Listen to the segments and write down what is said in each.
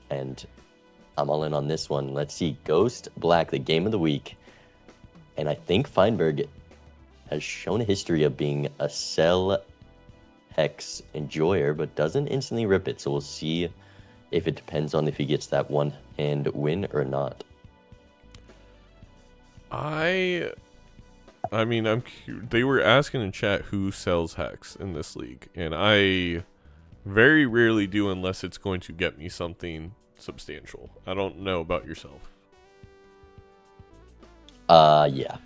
and I'm all in on this one. Let's see, Ghost Black, the game of the week. And I think Feinberg has shown a history of being a sell hex enjoyer, but doesn't instantly rip it. So we'll see if it depends on if he gets that one-hand win or not. I mean, they were asking in chat who sells hex in this league, and I very rarely do unless it's going to get me something substantial. I don't know about yourself. Yeah,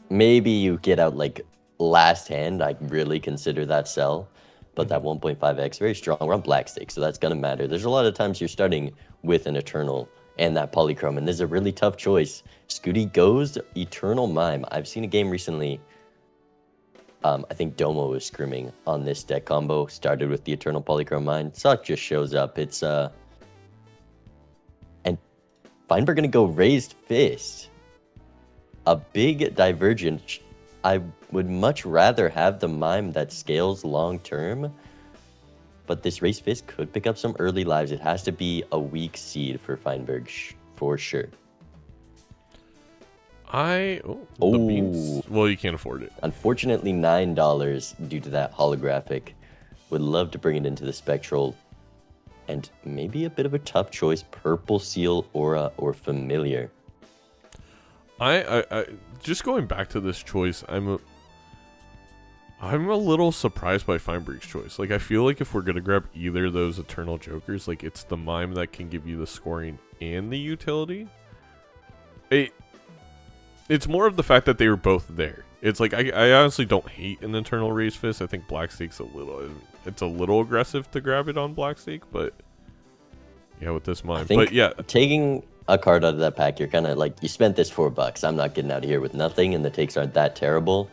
maybe you get out like last hand. I really consider that sell, but that 1.5x very strong. We're on black stake, so that's gonna matter. There's a lot of times you're starting with an Eternal and that Polychrome, and this is a really tough choice. Skoottie goes Eternal Mime. I've seen a game recently. I think Domo was scrimming on this deck combo. Started with the Eternal Polychrome Mine. Suck just shows up. It's and Feinberg gonna go Raised Fist. A big divergence. I would much rather have the Mime that scales long term, but this Raised Fist could pick up some early lives. It has to be a weak seed for Feinberg for sure. The beans. Well, you can't afford it. Unfortunately, $9 due to that holographic. Would love to bring it into the spectral, and maybe a bit of a tough choice: Purple Seal, Aura, or Familiar. I just going back to this choice, I'm a little surprised by Feinberg's choice. Like, I feel like if we're gonna grab either of those Eternal Jokers, like, it's the Mime that can give you the scoring and the utility. It's more of the fact that they were both there. It's like, I honestly don't hate an Eternal Raised Fist. I think Black Stake's a little aggressive to grab it on Black Stake, but yeah, with this Mime. But yeah, taking a card out of that pack, you're kind of like, you spent this $4. I'm not getting out of here with nothing, and the takes aren't that terrible.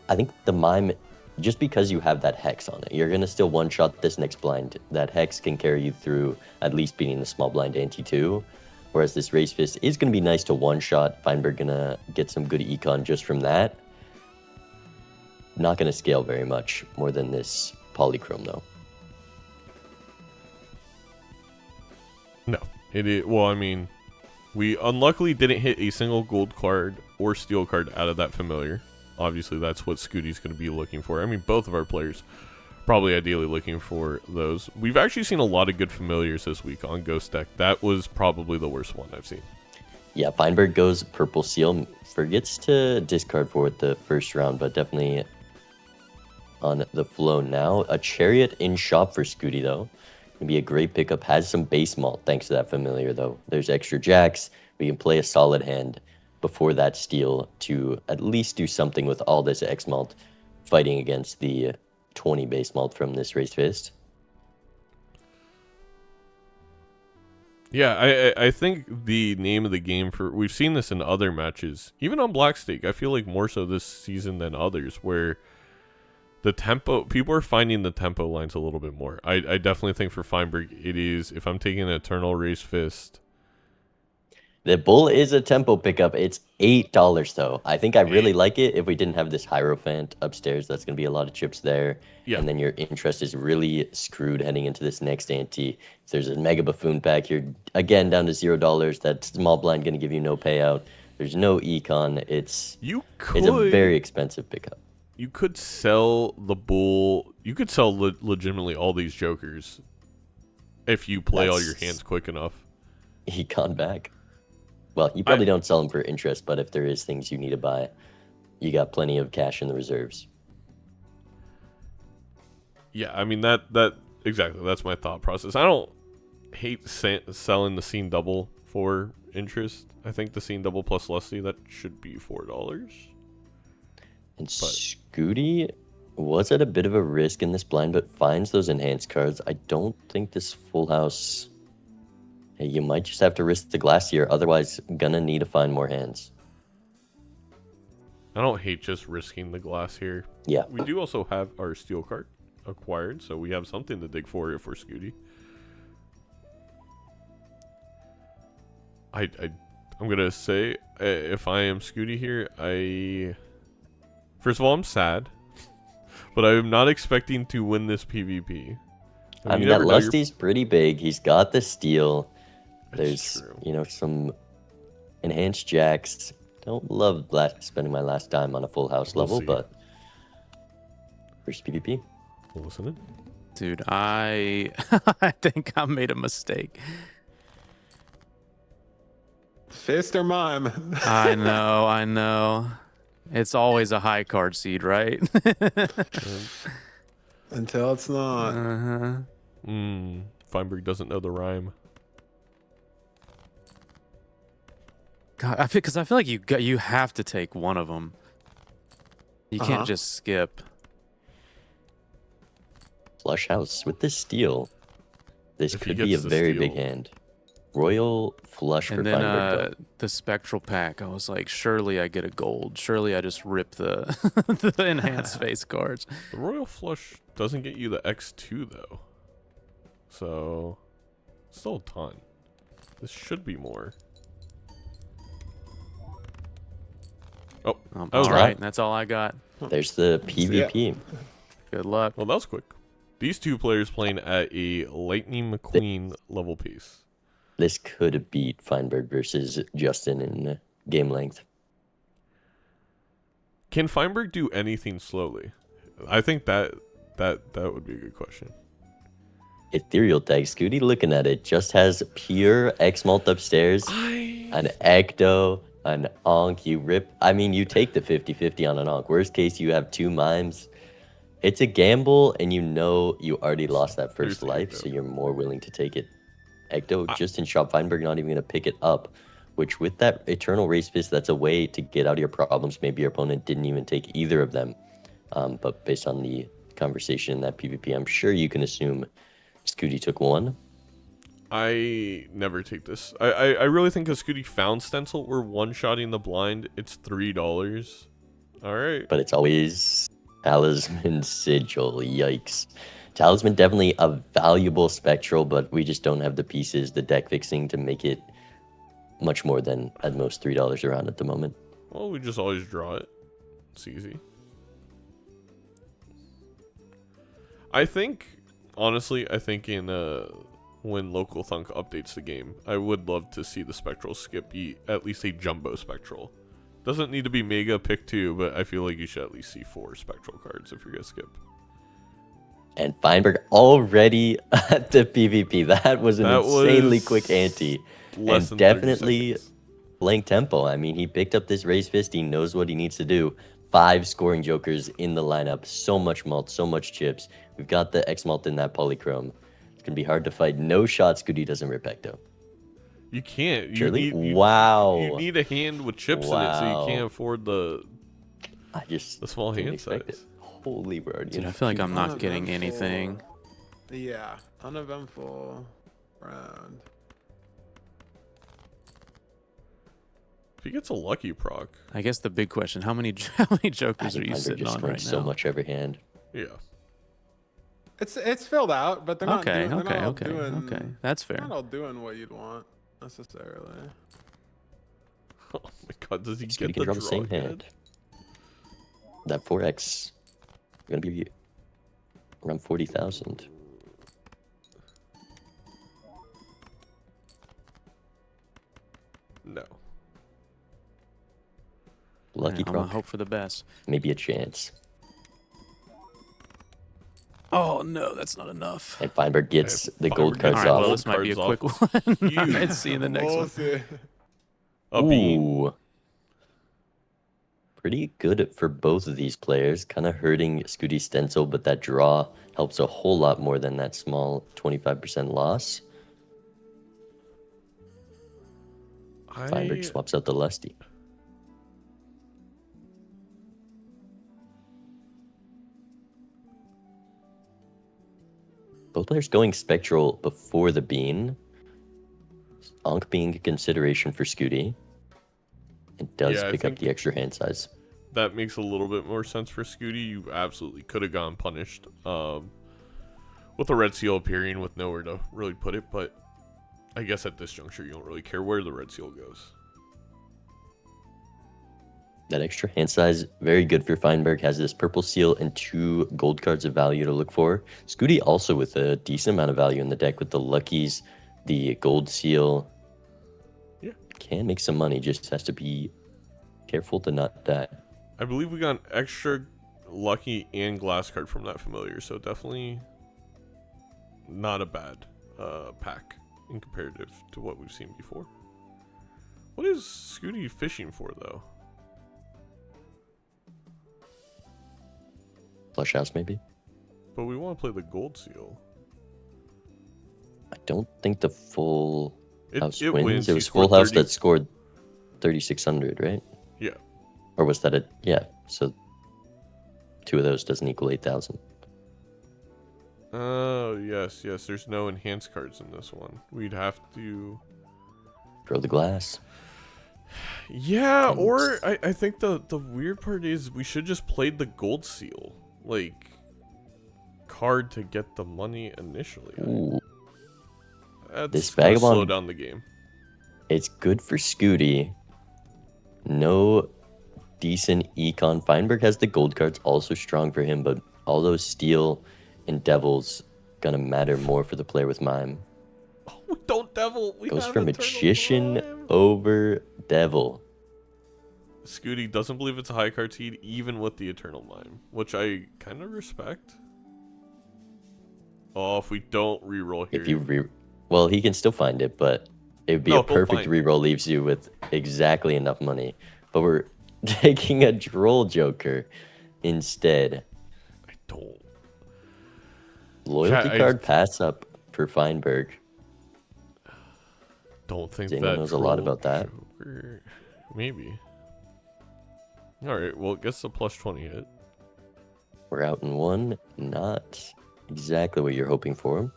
I think the Mime, just because you have that Hex on it, you're going to still one-shot this next blind. That Hex can carry you through at least beating the small blind ante 2. Whereas this Raised Fist is going to be nice to one-shot. Feinberg going to get some good econ just from that. Not going to scale very much more than this Polychrome, though. No. Well, I mean, we unluckily didn't hit a single gold card or steel card out of that Familiar. Obviously, that's what Skoottie's going to be looking for. I mean, both of our players probably ideally looking for those. We've actually seen a lot of good Familiars this week on Ghost deck. That was probably the worst one I've seen. Yeah, Feinberg goes Purple Seal. Forgets to discard for it the first round, but definitely on the flow now. A Chariot in shop for Skoottie, though. Can be a great pickup. Has some base malt thanks to that Familiar, though. There's extra jacks. We can play a solid hand before that steal to at least do something with all this X malt fighting against the 20 base malt from this Raised Fist. Yeah, I think the name of the game for... We've seen this in other matches. Even on Black Stake, I feel like more so this season than others, where the tempo... People are finding the tempo lines a little bit more. I definitely think for Feinberg, it is... If I'm taking an Eternal Raised Fist... The bull is a tempo pickup. It's $8, though. I think I really like it if we didn't have this Hierophant upstairs. That's going to be a lot of chips there. Yeah. And then your interest is really screwed heading into this next ante. If there's a Mega Buffoon pack, you're, again, down to $0. That small blind going to give you no payout. There's no econ. It's a very expensive pickup. You could sell the bull. You could sell legitimately all these jokers if you play all your hands quick enough. Econ back. Well, you probably don't sell them for interest, but if there is things you need to buy, you got plenty of cash in the reserves. Yeah, I mean, that exactly, that's my thought process. I don't hate selling the Scene Double for interest. I think the Scene Double plus Lusty, that should be $4. And Skoottie was at a bit of a risk in this blind, but finds those enhanced cards. I don't think this full house... Hey, you might just have to risk the glass here, otherwise gonna need to find more hands. I don't hate just risking the glass here. Yeah. We do also have our steel card acquired, so we have something to dig for here for Skoottie. I'm gonna say, if I am Skoottie here, first of all, I'm sad, but I am not expecting to win this PvP. I mean, you that never know, you're- Lusty's pretty big. He's got the steal. It's There's, true. you know, some enhanced jacks. Don't love spending my last dime on a full house We'll level, see. but first PvP. Listening. Dude, I I think I made a mistake. Fist or mime? I know. It's always a high card seed, right? Until it's not. Feinberg doesn't know the rhyme. God, because I feel like you have to take one of them. You can't just skip. Flush house with the steal. This If he could be a gets the very big steal. hand. Royal flush for And then Feinberg. the spectral pack, I was like, surely I get a gold. Surely I just rip the the enhanced face cards. The Royal Flush doesn't get you the X2 though. So still a ton. This should be more. Oh, that was All right. right, that's all I got. There's the PvP. Good luck. Well, that was quick. These two players playing at a Lightning McQueen level pace. This could beat Feinberg versus Justin in game length. Can Feinberg do anything slowly? I think that would be a good question. Ethereal tag, Skoottie looking at it, just has pure X-Malt upstairs, an Ecto, an Onk. You rip, I mean, you take the 50-50 on an Onk. Worst case, you have two Mimes. It's a gamble, and you know you already lost that first There's the life, Ecto. so you're more willing to take it. Ecto just in shop, Feinberg not even going to pick it up, which with that Eternal Race Fist, that's a way to get out of your problems. Maybe your opponent didn't even take either of them. But based on the conversation in that PvP, I'm sure you can assume Skoottie took one. I never take this. I really think a Skoottie found stencil or one-shotting the blind, it's $3. All right. But it's always Talisman Sigil. Yikes. Talisman definitely a valuable spectral, but we just don't have the pieces, the deck fixing to make it much more than at most $3 around at the moment. Well, we just always draw it. It's easy. I think, honestly, I think in when Local Thunk updates the game, I would love to see the spectral skip be at least a jumbo spectral. Doesn't need to be mega pick 2, but I feel like you should at least see 4 spectral cards if you're gonna skip. And Feinberg already at the PvP. That was an insanely was quick ante. Less And than 30 definitely seconds. playing tempo. I mean, he picked up this Raise Fist. He knows what he needs to do. 5 scoring jokers in the lineup. So much malt, so much chips. We've got the X-Malt in that polychrome. It's going to be hard to fight. No shot Skoottie doesn't rip Ecto. You can't. Surely? You Wow. need a hand with chips in it, so Wow. you can't afford the small didn't hand expect size. it. Holy word. Dude, I feel like I'm not getting anything. Yeah, uneventful round. If he gets a lucky proc, I guess the big question: how many jokers are you Feinberg sitting just on scoring right so now? much every hand. yeah. It's filled out, but they're not Okay, doing, they're not all okay. doing, That's fair. not all doing what you'd want necessarily. Oh my god, does he Skoottie get can the draw the same draw hand. That 4x going to be around 40,000. No. Lucky I'm gonna proc. hope for the best. Maybe a chance. Oh no, that's not enough. And Feinberg gets the gold Feinberg cards All right, off. well, this might be a Cards quick off. one. Huge. Let's see in the next We'll one. see. A bean. Ooh. Pretty good for both of these players. Kind of hurting Skootie's stencil, but that draw helps a whole lot more than that small 25% loss. Feinberg swaps out the Lusty. Both players going spectral before the bean. Onk being a consideration for Skoottie. It does Yeah, I pick up think- the extra hand size. That makes a little bit more sense for Skoottie. You absolutely could have gone punished. With a red seal appearing with nowhere to really put it, but I guess at this juncture you don't really care where the red seal goes. That extra hand size, very good for Feinberg. Has this purple seal and 2 gold cards of value to look for. Skoottie also with a decent amount of value in the deck with the luckies, the gold seal. Yeah. Can make some money, just has to be careful to not die. I believe we got an extra lucky and glass card from that familiar, so definitely not a bad pack in comparative to what we've seen before. What is Skoottie fishing for, though? Flush house, maybe? But we want to play the gold seal. I don't think the full house It wins. wins. It He was scored full house 30. that scored 3,600, right? Yeah. Or was that it? Yeah, so 2 of those doesn't equal 8,000. Oh, yes. There's no enhanced cards in this one. We'd have to... Throw the glass. Yeah, And- or I think the weird part is we should just play the gold seal. Like, card to get the money initially. Ooh, That's This gonna Vagabond- slow down the game. it's good for Skoottie. No decent econ. Feinberg has the gold cards, also strong for him, but all those steel and devils gonna matter more for the player with mime. Oh, we don't devil. We Goes have for Eternal magician Mime. over devil. Skoottie doesn't believe it's a high card seed, even with the Eternal Mime, which I kind of respect. Oh, if we don't reroll here. If you well, he can still find it, but it would be No, a he'll perfect find it. reroll. Leaves you with exactly enough money. But we're taking a droll joker instead. I don't. Loyalty I card pass up for Feinberg. Don't think Zeno that knows a lot troll about that. Joker- Maybe. Alright, well, it gets the plus 20 hit. We're out in 1. Not exactly what you're hoping for.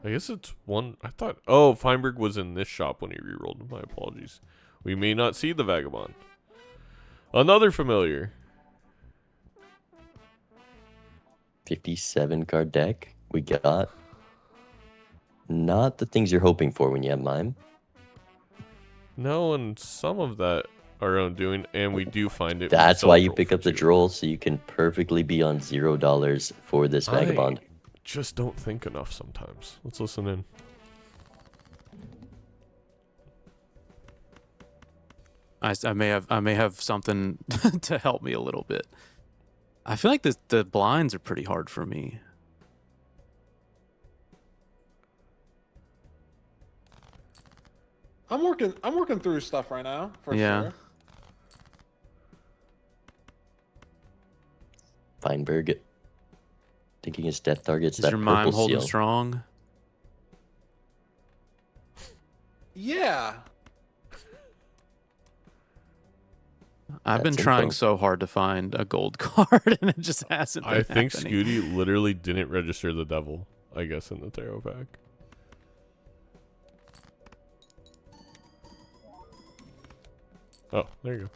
I guess it's 1. I thought. Oh, Feinberg was in this shop when he rerolled. My apologies. We may not see the Vagabond. Another familiar. 57 card deck. We got not the things you're hoping for when you have mime. No, and some of that our own doing, and we do find it. That's we why sell you troll pick for up the 2. droll, so you can perfectly be on $0 for this vagabond. I just don't think enough sometimes. Let's listen in. I may have something to help me a little bit. I feel like the blinds are pretty hard for me. I'm working through stuff right now for Yeah. sure. Feinberg thinking his death target's Is that your mime purple holding seal. strong? Yeah. I've been That's trying info. so hard to find a gold card, and it just hasn't been I think happening. Skoottie literally didn't register the devil, I guess, in the tarot pack. Oh, there you go.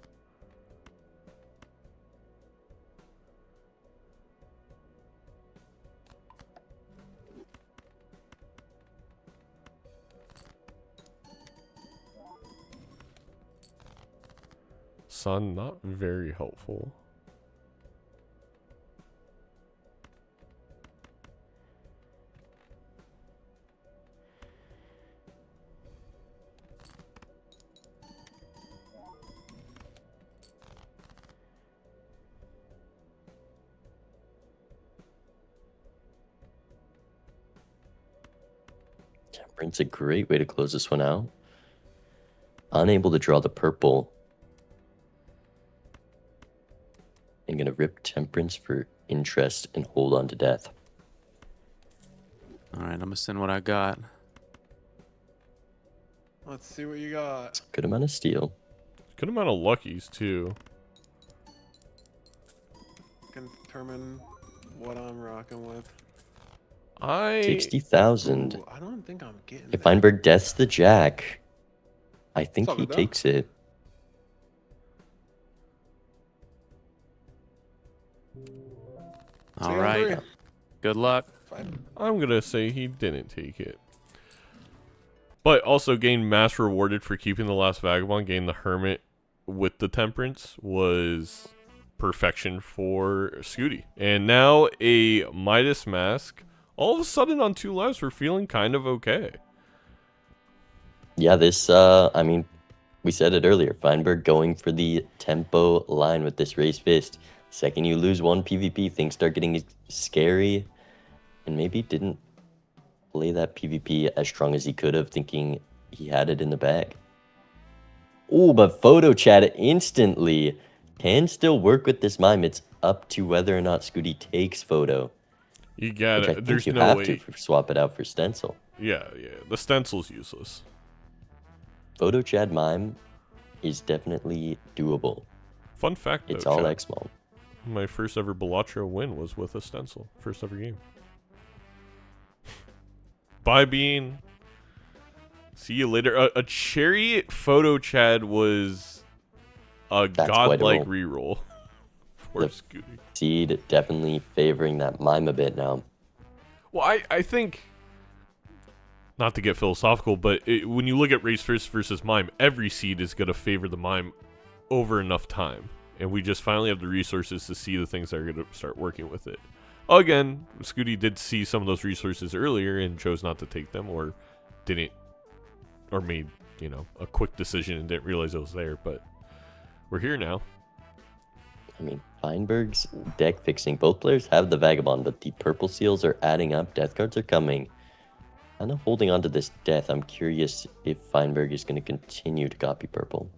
Sun, not very helpful. Temperance a great way to close this one out. Unable to draw the purple. I'm gonna rip Temperance for interest and hold on to death. All right, I'm gonna send what I got. Let's see what you got. Good amount of steel. Good amount of luckies, too. Can determine what I'm rocking with. 60,000. Ooh, I don't think I'm getting If that. Feinberg deaths the jack, I think all he good, though. takes it. See All you, right, Andre. good luck. Fine. I'm gonna say he didn't take it. But also gained mass rewarded for keeping the last vagabond, gained the hermit with the Temperance was perfection for Skoottie. And now a Midas Mask. All of a sudden on 2 lives, we're feeling kind of okay. Yeah, this, I mean, we said it earlier. Feinberg going for the tempo line with this raised fist. Second you lose one PvP, things start getting scary. And maybe didn't play that PvP as strong as he could have, thinking he had it in the bag. Oh, but photo chat instantly can still work with this mime. It's up to whether or not Skoottie takes photo. You got Which I it. think There's you no have way. to swap it out for stencil. Yeah. The stencil's useless. Photo chat mime is definitely doable. Fun fact, though, It's all chat, X-Mall. my first ever Balatro win was with a stencil. First ever game. Bye, Bean. See you later. A cherry photo Chad was a That's quite a godlike roll. reroll for The Skoottie. Seed definitely favoring that mime a bit now. Well, I think, not to get philosophical, but when you look at race first versus mime, every seed is going to favor the mime over enough time. And we just finally have the resources to see the things that are going to start working with it. Again, Skoottie did see some of those resources earlier and chose not to take them, or didn't, or made, a quick decision and didn't realize it was there. But we're here now. I mean, Feinberg's deck fixing. Both players have the Vagabond, but the purple seals are adding up. Death cards are coming. Kind of holding on to this death. I'm curious if Feinberg is going to continue to copy purple.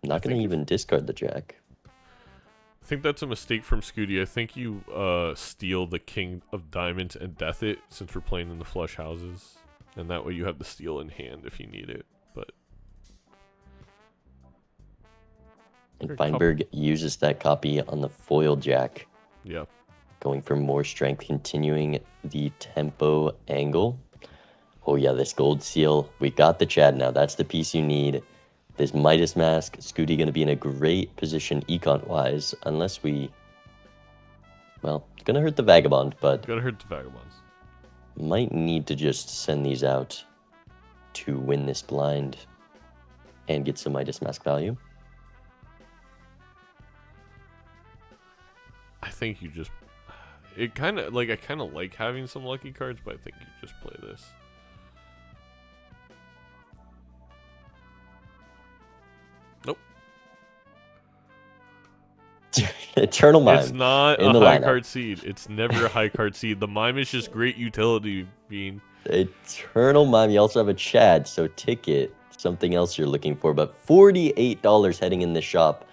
I'm not going to even discard the jack. I think that's a mistake from Skoottie. I think you steal the King of Diamonds and death it, since we're playing in the flush houses. And that way you have the steal in hand if you need it. But And Feinberg uses that copy on the foil jack. yeah. Going for more strength, continuing the tempo angle. Oh yeah, this gold seal. We got the Chad now. That's the piece you need. This Midas Mask. Skoottie going to be in a great position econ-wise. Unless we... Well, it's going to hurt the Vagabond, but... Gonna hurt the Vagabonds. Might need to just send these out to win this blind and get some Midas Mask value. I think you just... I kind of like having some lucky cards, but I think you just play this. Nope. Eternal Mime. It's not in a the high lineup. card seed. It's never a high card seed. The Mime is just great utility being... Eternal Mime. You also have a Chad, so ticket. Something else you're looking for, but $48 heading in the shop.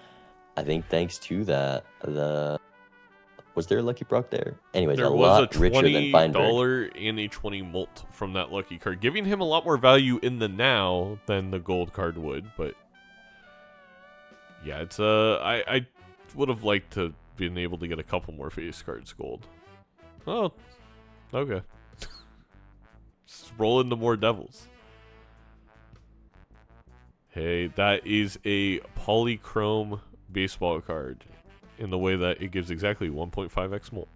I think thanks to that, was there a lucky proc there? Anyways, There a was lot a richer than Feinberg. $20 and a 20 molt from that lucky card, giving him a lot more value in the now than the gold card would. But yeah, it's I would have liked to been able to get a couple more face cards gold. Oh, okay. Just roll into more devils. Hey, that is a polychrome baseball card in the way that it gives exactly 1.5x molt.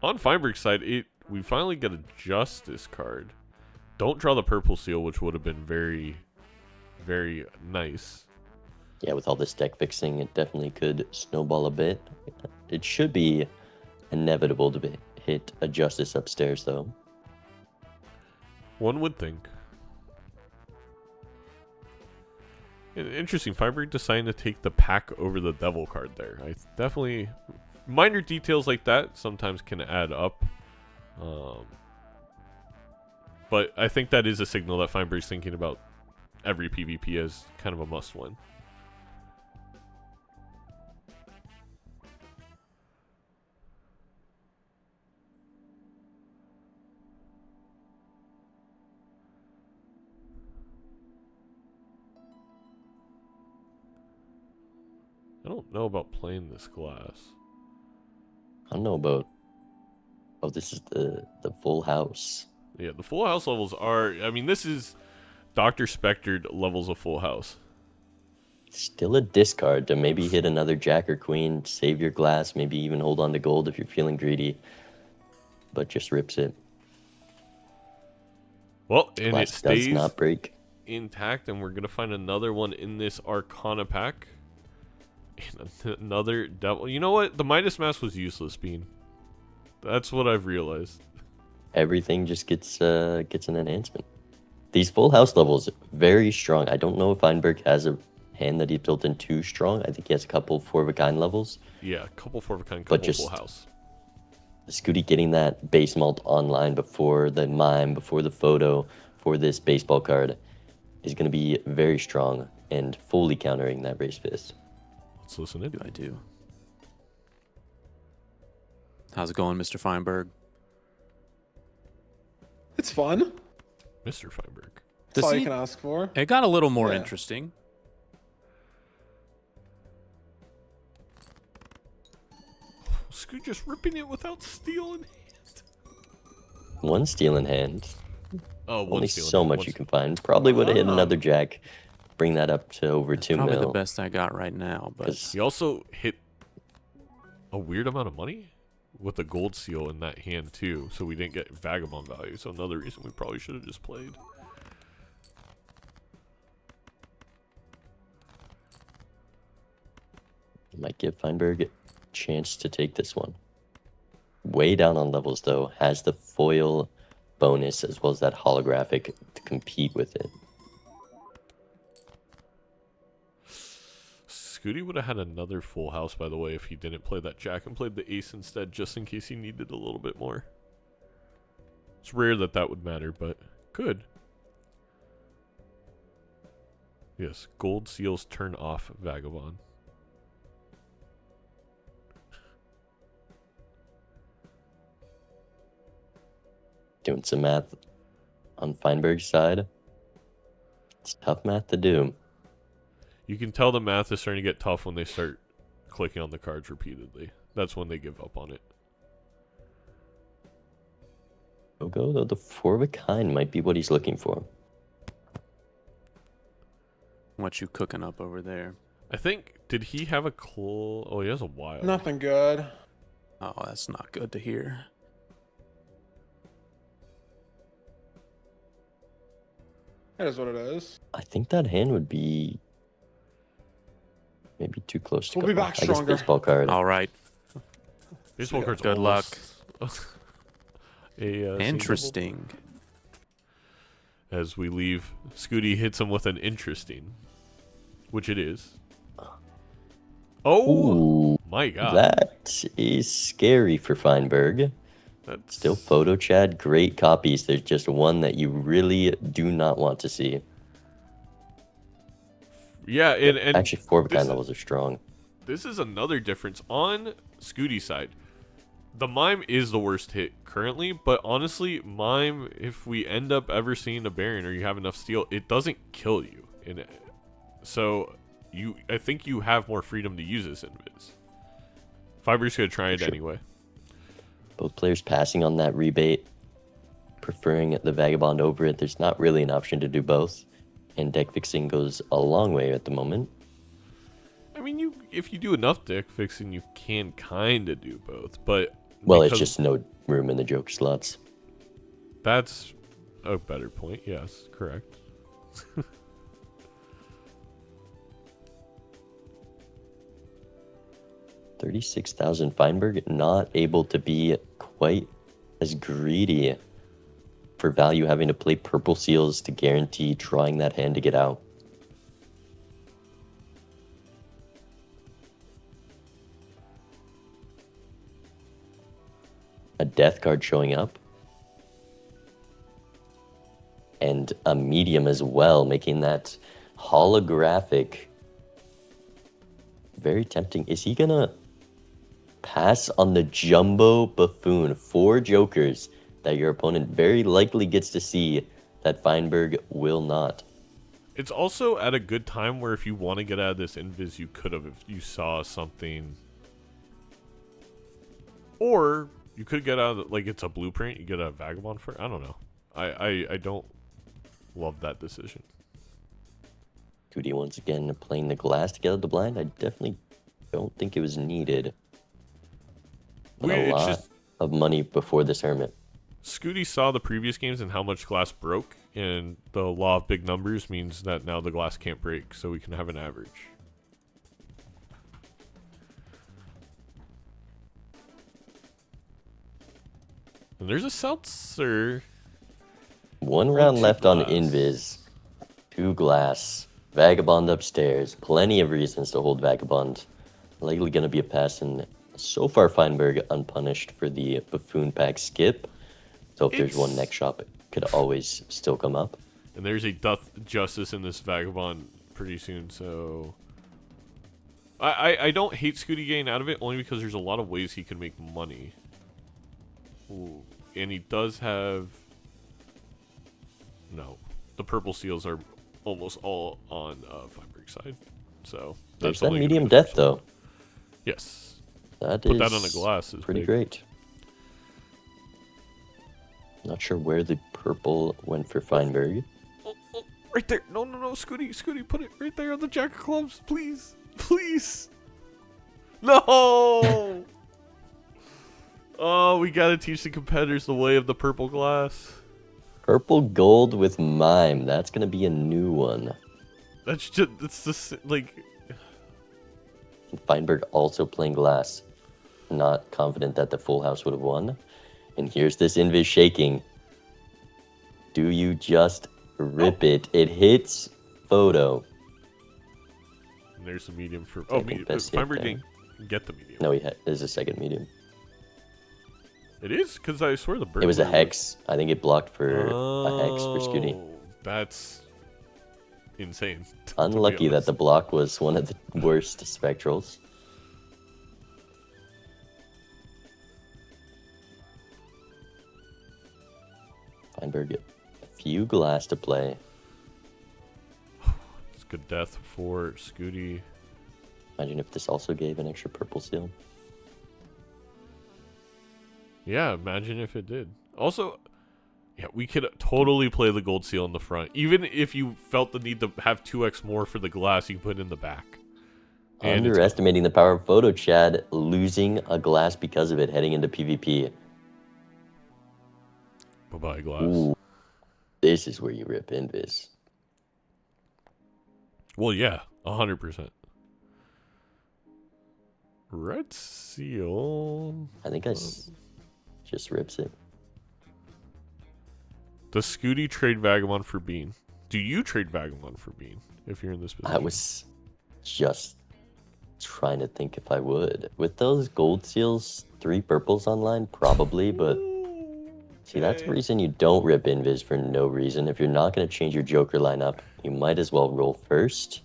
On Feinberg's side, we finally get a Justice card. Don't draw the purple seal, which would have been very, very nice. Yeah, with all this deck fixing, it definitely could snowball a bit. It should be inevitable to hit a Justice upstairs, though. One would think. Interesting, Feinberg deciding to take the pack over the devil card there. I definitely... Minor details like that sometimes can add up. But I think that is a signal that Feinberg's thinking about every PvP as kind of a must-win. I don't know about playing this glass. I don't know about... Oh, this is the full house. Yeah, the full house levels are... I mean, this is Dr. Spectred levels of full house. Still a discard to maybe hit another Jack or Queen, save your glass, maybe even hold on to gold if you're feeling greedy. But just rips it. Well, and it Glass does stays not break. intact, and we're gonna find another one in this Arcana pack. And another devil. You know what? The Midas Mask was useless, Bean. That's what I've realized. Everything just gets an enhancement. These full house levels, very strong. I don't know if Feinberg has a hand that he's built in too strong. I think he has a couple 4-of-a-kind levels. Yeah, a couple 4-of-a-kind, But couple just- full house. Skoottie getting that base malt online before the mime, before the photo, for this baseball card is going to be very strong and fully countering that race fist. Let's listen in. I do. How's it going, Mr. Feinberg? It's fun. Mr. Feinberg. That's all Does you he- can ask for. It got a little more Yeah. interesting. Scoot just ripping it without steel in hand. One steel in hand. Oh, one Only steel in so hand, much one you can find. Probably would have hit Ah. another jack. Bring that up to over That's 2 probably mil. the best I got right now, but 'cause He also hit a weird amount of money with the gold seal in that hand too, so we didn't get vagabond value. So another reason we probably should have just played. might give Feinberg a chance to take this one. Way down on levels though, has the foil bonus as well as that holographic to compete with it. Skoottie would have had another full house, by the way, if he didn't play that jack and played the ace instead, just in case he needed a little bit more. It's rare that that would matter, but could. Yes, gold seals turn off vagabond. Doing some math on Feinberg's side. It's tough math to do. You can tell the math is starting to get tough when they start clicking on the cards repeatedly. That's when they give up on it. Go though, the 4-of-a-kind might be what he's looking for. what you cooking up over there? I think, did he have a claw? Oh, he has a wild. Nothing good. Oh, that's not good to hear. That is what it is. I think that hand would be maybe too close to We'll be go. back I guess stronger. baseball card. All right. Baseball cards. Good almost a Interesting. As we leave, Skoottie hits him with an interesting, which it is. Oh Ooh, my god! that is scary for Feinberg. That's Still photo Chad, great copies. There's just one that you really do not want to see. yeah, and Actually, 4-of-a-kind this- levels are strong. this is another difference on Skootie's side. The mime is the worst hit currently, but honestly, mime, if we end up ever seeing a Baron or you have enough steel, it doesn't kill you in it. So I think you have more freedom to use this invis. Fiber's gonna try it Sure. anyway. Both players passing on that rebate, preferring the Vagabond over it. There's not really an option to do both. And deck fixing goes a long way at the moment. I mean, if you do enough deck fixing, you can kind of do both, but Well, it's because- just no room in the joker slots. that's a better point. Yes, correct. 36,000 Feinberg, not able to be quite as greedy for value, having to play purple seals to guarantee drawing that hand to get out. A death card showing up. And a medium as well, making that holographic very tempting. Is he gonna pass on the jumbo buffoon? 4 jokers that your opponent very likely gets to see that Feinberg will not. It's also at a good time where if you want to get out of this invis, you could have if you saw something. Or you could get out of it, like it's a blueprint, you get a vagabond for it. I don't know. I don't love that decision. Skoottie once again playing the glass to get out the blind. I definitely don't think it was needed. But a It's lot just of money before this hermit. Skoottie saw the previous games and how much glass broke, and the law of big numbers means that now the glass can't break, so we can have an average. And there's a seltzer. One round two left on glass. Invis. 2 glass. Vagabond upstairs. Plenty of reasons to hold Vagabond. Likely going to be a pass, and so far Feinberg unpunished for the Buffoon Pack skip. So if there's one next shop, it could always still come up. And there's a Doth Justice in this Vagabond pretty soon, so... I don't hate Skoottie getting out of it, only because there's a lot of ways he can make money. Ooh. And he does have... No. The purple seals are almost all on Feinberg's side. So There's that's that only gonna medium be the first death, though. one. Yes. That Put is that on a glass is pretty big. great. Not sure where the purple went for Feinberg. Oh, right there. No, Skoottie, put it right there on the Jack of Clubs, please. Please. No! Oh, we gotta teach the competitors the way of the purple glass. Purple gold with mime. That's going to be a new one. That's just, it's just, like... Feinberg also playing glass. Not confident that the full house would have won. And here's this Invis shaking. Do you just rip it? It hits photo. And there's the medium for... I Oh, think medium. best hit Feinberg there. didn't get the medium. No, there's a second medium. It is? Because I swear the bird... It was a hex. I think it blocked for a hex for Skoottie. Oh, that's insane. to be Unlucky that honest. the block was one of the worst spectrals. Feinberg, a few glass to play. It's good death for Skoottie. Imagine if this also gave an extra purple seal. Yeah, imagine if it did. Also, yeah, we could totally play the gold seal in the front. Even if you felt the need to have 2x more for the glass, you can put it in the back. And it's- Underestimating the power of photo, Chad. Losing a glass because of it, heading into PvP. Bye-bye, glass. Ooh, this is where you rip Invis. Well, yeah, 100%. Red seal. I think just rips it. Does Skoottie trade Vagabond for Bean? Do you trade Vagabond for Bean if you're in this position? I was just trying to think if I would. With those gold seals, 3 purples online, probably, but see, that's the reason you don't rip Invis for no reason. If you're not going to change your Joker lineup, you might as well roll first,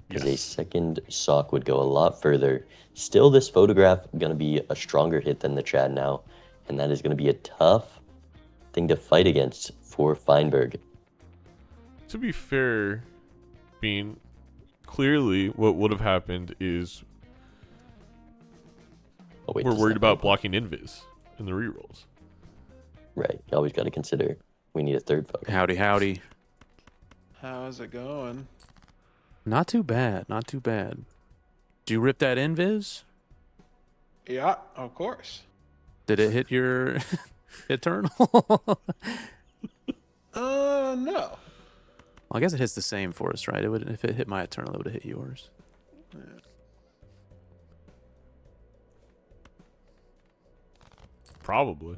because a second sock would go a lot further. Still, this photograph going to be a stronger hit than the Chad now, and that is going to be a tough thing to fight against for Feinberg. To be fair, Bean, clearly what would have happened is Oh, wait, we're does worried that about go? blocking Invis in the rerolls. Right, you always got to consider we need a third photo. Howdy, howdy. How's it going? Not too bad. Not too bad. Did you rip that invis? Yeah, of course. Did it hit your eternal? No. Well, I guess it hits the same for us, right? It would, if it hit my eternal, it would have hit yours. Probably.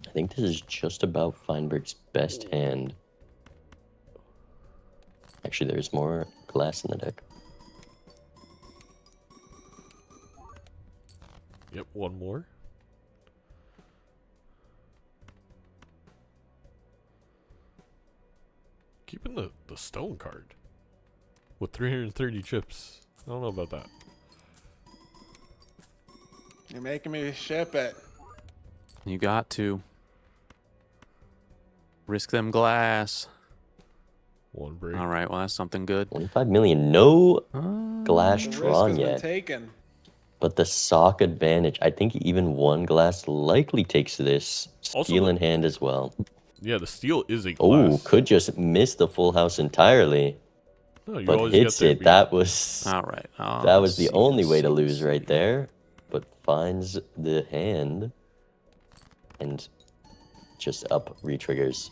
I think this is just about Feinberg's best hand. Actually, there's more glass in the deck. Yep, one more. Keeping the stone card with 330 chips. I don't know about that. You're making me ship it. You got to risk them glass. One break. All right, well, that's something good. 25 million. No glass The risk drawn has been yet. taken. But the sock advantage, I think even one glass likely takes this Also, steal in hand as well. Yeah, the steel is a glass. Oh, could just miss the full house entirely, No, you but always hits get there, it. B. That was All right. Oh, that was the see, only way to see, lose right see. there, but finds the hand and just up re-triggers.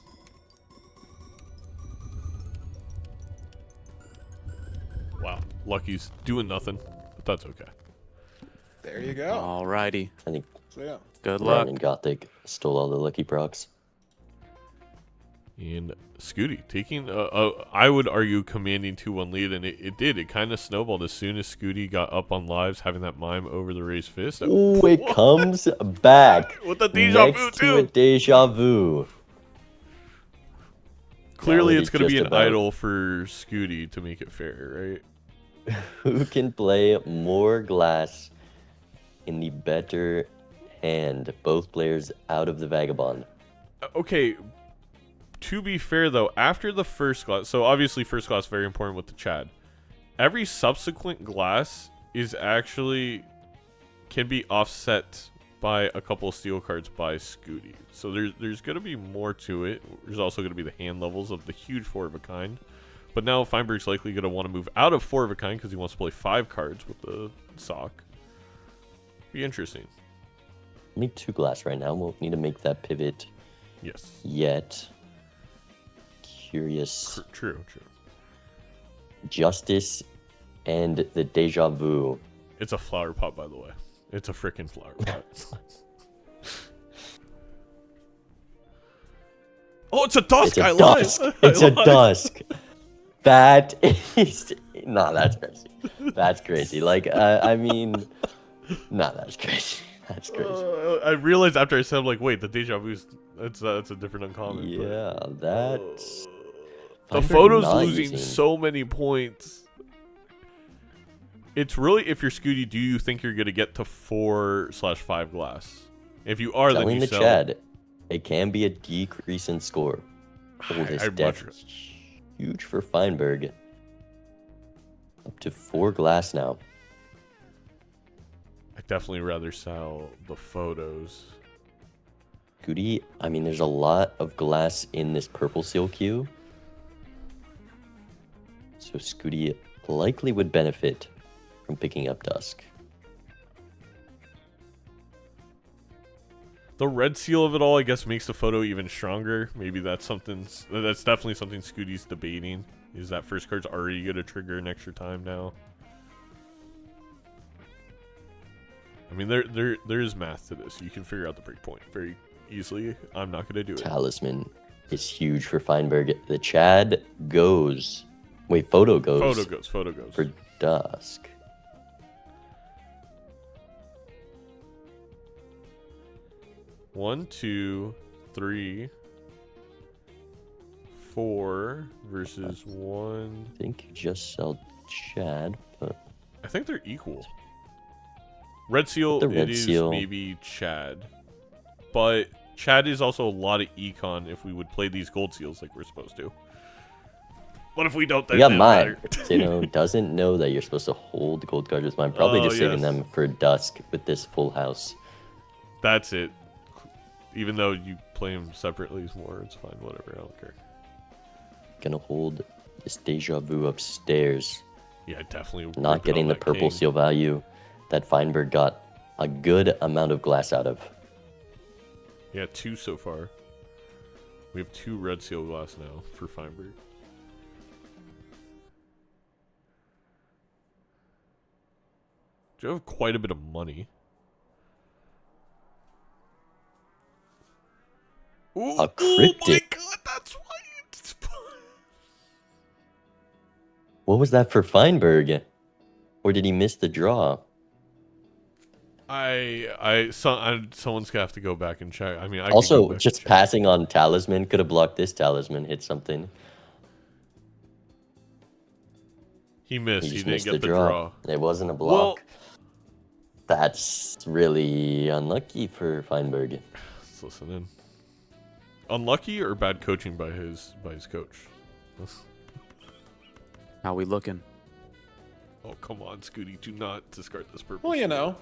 Wow, Lucky's doing nothing, but that's okay. There you go. All righty. I think So yeah. Good Ryan luck. and Gothic stole all the lucky procs. And Skoottie taking, I would argue, commanding 2-1 lead, and it did. It kind of snowballed as soon as Skoottie got up on lives, having that mime over the raised fist. Ooh, it comes back. With the deja vu, Next to a too. deja vu. Clearly, Now it it's is going to be just an about idol for Skoottie to make it fair, right? who can play more glass in the better hand. Both players out of the Vagabond. Okay, to be fair, though, after the first glass, so obviously first glass very important with the Chad. Every subsequent glass is actually can be offset by a couple of steel cards by Skoottie. So there's going to be more to it. There's also going to be the hand levels of the huge 4 of a kind. But now Feinberg's likely going to want to move out of 4 of a kind because he wants to play 5 cards with the sock. Be interesting. I need 2 glass right now. Won't need to make that pivot Yes. yet. Curious. True. Justice and the deja vu. It's a flower pot, by the way. It's a freaking flower pot. Oh, it's a dusk. It's a I dusk. lied. It's I a lied. dusk. That is no, that's crazy. That's crazy. Like I mean, no, that's crazy. That's crazy. I realized after I said, I'm like, wait, the deja vu's that's a different uncommon. Yeah, that's The Feinberg photo's not losing using- so many points. It's really, if you're Skoottie, do you think you're gonna get to 4/5 glass? If you are, then Selling you the sell. Chad. It can be a decrease in score. Oh, this I'd deck much- is huge for Feinberg. Up to 4 glass now. I'd definitely rather sell the photos. Skoottie, I mean, there's a lot of glass in this purple seal queue. So Skoottie likely would benefit from picking up Dusk. The red seal of it all, I guess, makes the photo even stronger. Maybe that's definitely something Skootie's debating. Is that first card's already going to trigger an extra time now? I mean, there is math to this. You can figure out the break point very easily. I'm not going to do it. Talisman is huge for Feinberg. The Chad goes. Wait, photo goes. Photo goes. For Dusk. One, 2, 3, 4 versus 1. I think you just sell Chad, but I think they're equal. Red seal, The red it is seal. maybe Chad. But Chad is also a lot of econ if we would play these gold seals like we're supposed to. What if we don't? Then you got it mine. matter. Doesn't know that you're supposed to hold gold cards with mine. Probably Oh, just saving yes. them for Dusk with this full house. That's it. Even though you play them separately is more, it's fine. Whatever, I don't care. Gonna hold this deja vu upstairs. Yeah, definitely. Not rip it getting on the that purple king. seal value that Feinberg got a good amount of glass out of. Yeah, 2 so far. We have 2 red seal glass now for Feinberg. Do you have quite a bit of money? Ooh, A Oh my cryptic. god, that's why it's... What was that for Feinberg? Or did he miss the draw? Someone's gonna have to go back and check. I mean, I could go Also, back and just check. passing on Talisman could have blocked this Talisman, hit something. He missed. He He just didn't missed get the the draw. draw. It wasn't a Well- block. That's really unlucky for Feinberg. Let's listen in. Unlucky or bad coaching by his coach? How we looking? Oh, come on, Skoottie. Do not discard this purple. Well, you know.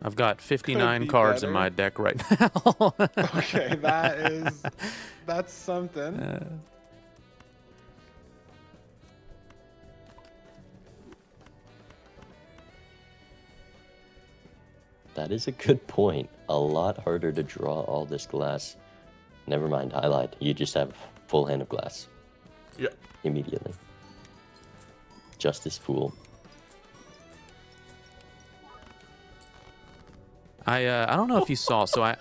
I've got 59 be cards in better. my deck right now. Okay, that's something. That is a good point. A lot harder to draw all this glass. Never mind, I lied. You just have full hand of glass. Yeah. Immediately. Justice Fool. I don't know if you saw. So I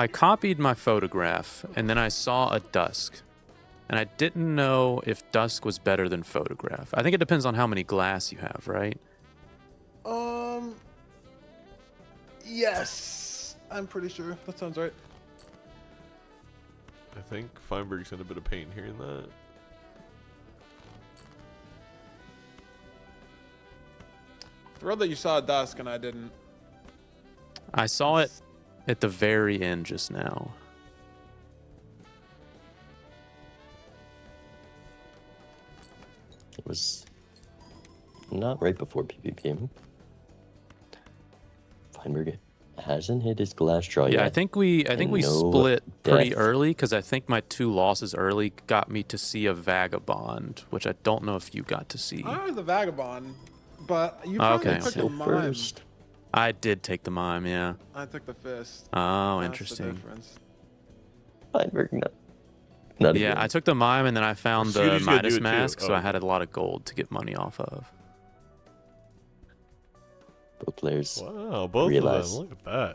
copied my photograph and then I saw a dusk, and I didn't know if dusk was better than photograph. I think it depends on how many glass you have, right? Yes, I'm pretty sure that sounds right. I think Feinberg's in a bit of pain hearing that. Thrilled that you saw a dusk and I didn't. I saw it at the very end just now. It was not right before PvP. Feinberg hasn't hit his glass draw yet. Yeah, I think we and no split pretty death. early because I think my 2 losses early got me to see a vagabond, which I don't know if you got to see. I the vagabond, but you Oh, probably okay. took the Still mime. first. I did take the mime, yeah. I took the fist. Oh, That's the interesting. difference. Feinberg, not Yeah, again. I took the mime and then I found the Scootie's gonna do Midas it too. mask, so Oh. I had a lot of gold to get money off of. Both players. Wow, both Realize. of them. Look at that. All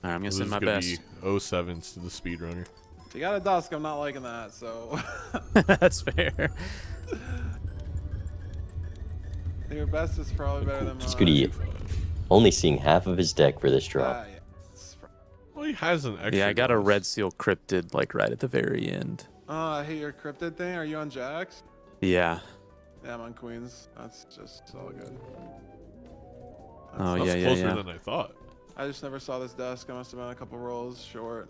right, I'm gonna This send is my gonna best. be 07s to the speedrunner. If you got a dusk, I'm not liking that. So That's fair. your best is probably better than mine. Skoottie only seeing half of his deck for this drop. Yeah, it's Well, he has an extra. Yeah, I got a glass. red seal cryptid like right at the very end. Oh, I hate your cryptid thing. Are you on jacks? Yeah. Yeah, I'm on queens. That's just all good. Oh, That's yeah, yeah, closer yeah. than I thought. I just never saw this desk. I must have been a couple rolls short.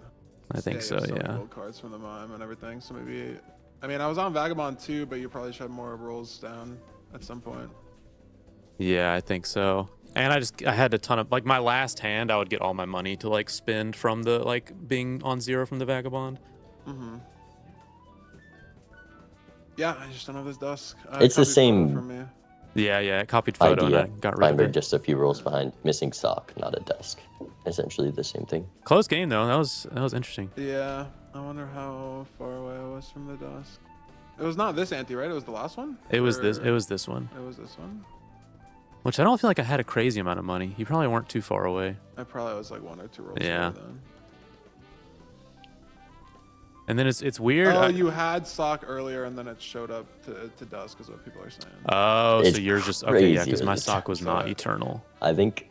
I think so, Some yeah. gold cards from the mime and everything. So maybe, I mean, I was on Vagabond too, but you probably should have more rolls down at some point. Yeah, I think so. And I had a ton of like my last hand I would get all my money to like spend from the like being on 0 from the vagabond. Mm-hmm. Yeah, I just don't have this dusk. It's the copied photo same from me. Yeah, yeah, I copied photo Idea. and I got rid of Feinberg it. just a few rolls behind, missing sock, not a dusk. Essentially the same thing. Close game though. That was interesting. Yeah, I wonder how far away I was from the dusk. It was not this ante, right? It was the last one. It was this Or- this one. It was this one. Which I don't feel like I had a crazy amount of money. You probably weren't too far away. I probably was like 1 or 2 rolls. Yeah. away then. And then it's weird. Oh, you had sock earlier, and then it showed up to dusk, is what people are saying. Oh, It's so you're just okay, yeah, because crazy. my sock was not So- eternal. I think.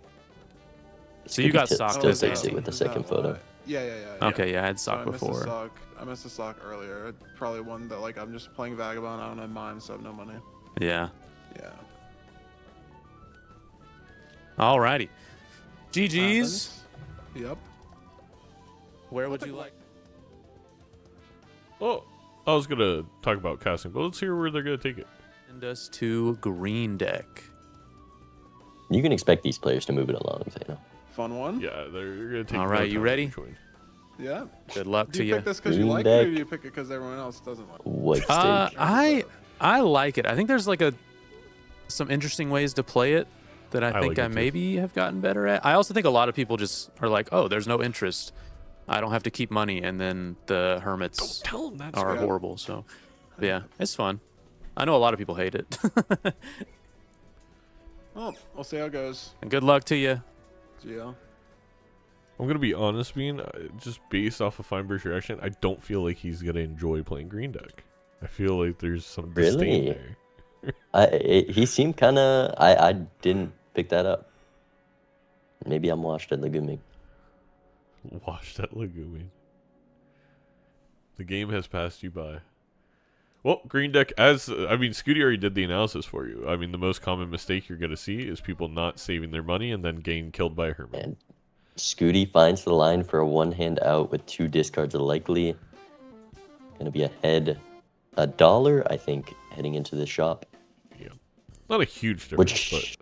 So you got sock still to takes the- it with the Is that second why? photo. Yeah. Okay, yeah, I had So sock I missed a before. sock. I missed a sock earlier. Probably one that like I'm just playing Vagabond. I don't have mine, so I have no money. Yeah. Yeah. Alrighty. GG's. Happens. Yep. Where would you like? Oh, I was gonna talk about casting, but let's hear where they're gonna take it. Send us to green deck. You can expect these players to move it along, you know. Fun one. Yeah, they're gonna take. All no right, you time ready? between. Yeah. Good luck Do to you you. pick this because you Green like it, or deck. do you pick it because everyone else doesn't like it? White stake. I like it. I think there's like some interesting ways to play it that I think like I it too. maybe have gotten better at. I also think a lot of people just are like, oh, there's no interest. I don't have to keep money, and then the hermits Tell them that's are right. horrible. So, yeah, it's fun. I know a lot of people hate it. Well, we'll see how it goes. And good luck to you. GL. I'm gonna be honest, Bean. Just based off of Feinberg's reaction, I don't feel like he's gonna enjoy playing green deck. I feel like there's some disdain Really? there. He seemed kind of. I didn't pick that up. Maybe I'm washed at Legumi. Wash that Legumi. The game has passed you by. Well, green deck, Skoottie already did the analysis for you. I mean, the most common mistake you're going to see is people not saving their money and then getting killed by a hermit. And Skoottie finds the line for a one-hand out with 2 discards likely. Gonna be ahead $1, I think, heading into the shop. Yeah. Not a huge difference, Which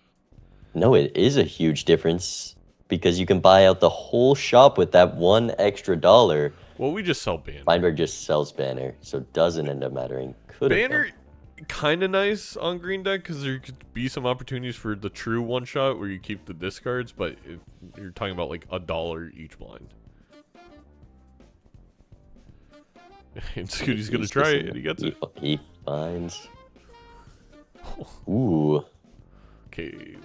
No, it is a huge difference because you can buy out the whole shop with that one extra dollar. Well, we just sell banner. Feinberg just sells banner, so it doesn't end up mattering. Could have Banner, kind of nice on green deck because there could be some opportunities for the true one shot where you keep the discards, but if you're talking about like $1 each blind. And Skootie's gonna try it, and he gets it. He finds. Ooh. Okay.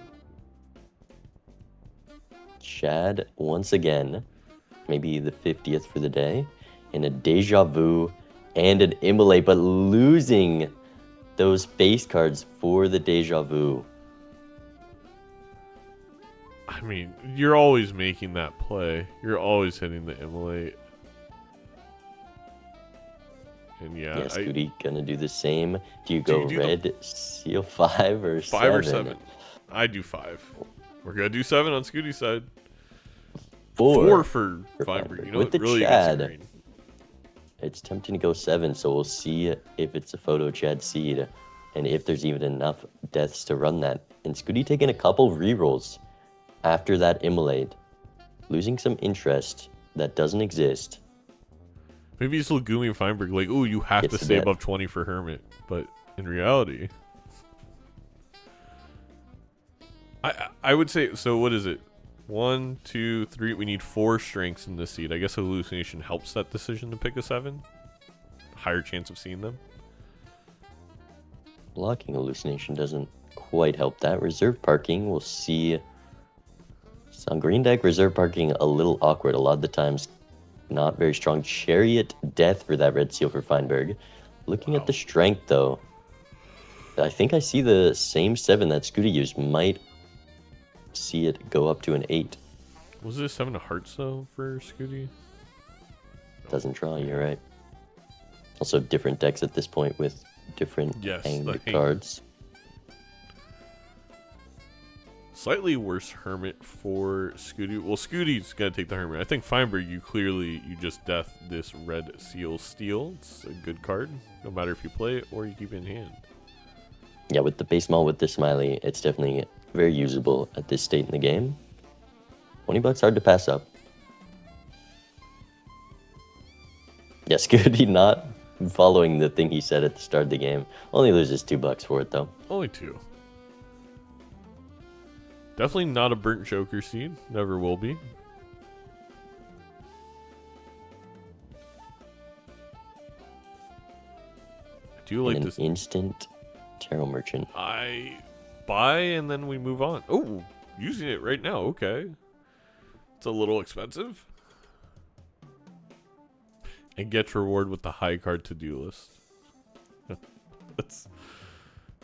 Chad once again, maybe the 50th for the day, in a deja vu and an immolate, but losing those face cards for the deja vu. I mean, you're always making that play. You're always hitting the immolate. And yeah, Skoottie gonna do the same. Do you go red seal 5 or 7? 5 or 7? I do 5. We're gonna do 7 on Skootie's side. 4 for Feinberg. You know, with it the really Chad. It's tempting to go 7, so we'll see if it's a photo Chad seed and if there's even enough deaths to run that. And Skoottie taking a couple rerolls after that immolate, losing some interest that doesn't exist. Maybe it's Lagumi and Feinberg like, ooh, you have to stay above 20 for Hermit. But in reality, I would say, so what is it? 1, 2, 3. We need 4 strengths in this seed. I guess hallucination helps that decision to pick a 7. Higher chance of seeing them. Blocking hallucination doesn't quite help that. Reserve parking, we'll see. On green deck, reserve parking a little awkward. A lot of the times, not very strong. Chariot death for that red seal for Feinberg. Looking at the strength, though, I think I see the same 7 that Skoottie used. Might see it go up to an 8. Was it a 7 of hearts, though, for Skoottie? Doesn't draw, you're right. Also, different decks at this point with different hanged cards. Slightly worse Hermit for Skoottie. Well, Skootie's got to take the Hermit. I think Feinberg, you just death this red seal steal. It's a good card, no matter if you play it or you keep it in hand. Yeah, with the base maul, with the Smiley, it's definitely very usable at this state in the game. $20 hard to pass up. Yeah, Skoottie not following the thing he said at the start of the game. Only loses $2 for it, though. Only 2. Definitely not a burnt Joker seed. Never will be. I do like this. Instant Tarot Merchant. I buy and then we move on. Oh, using it right now. Okay. It's a little expensive. And gets reward with the high card to-do list.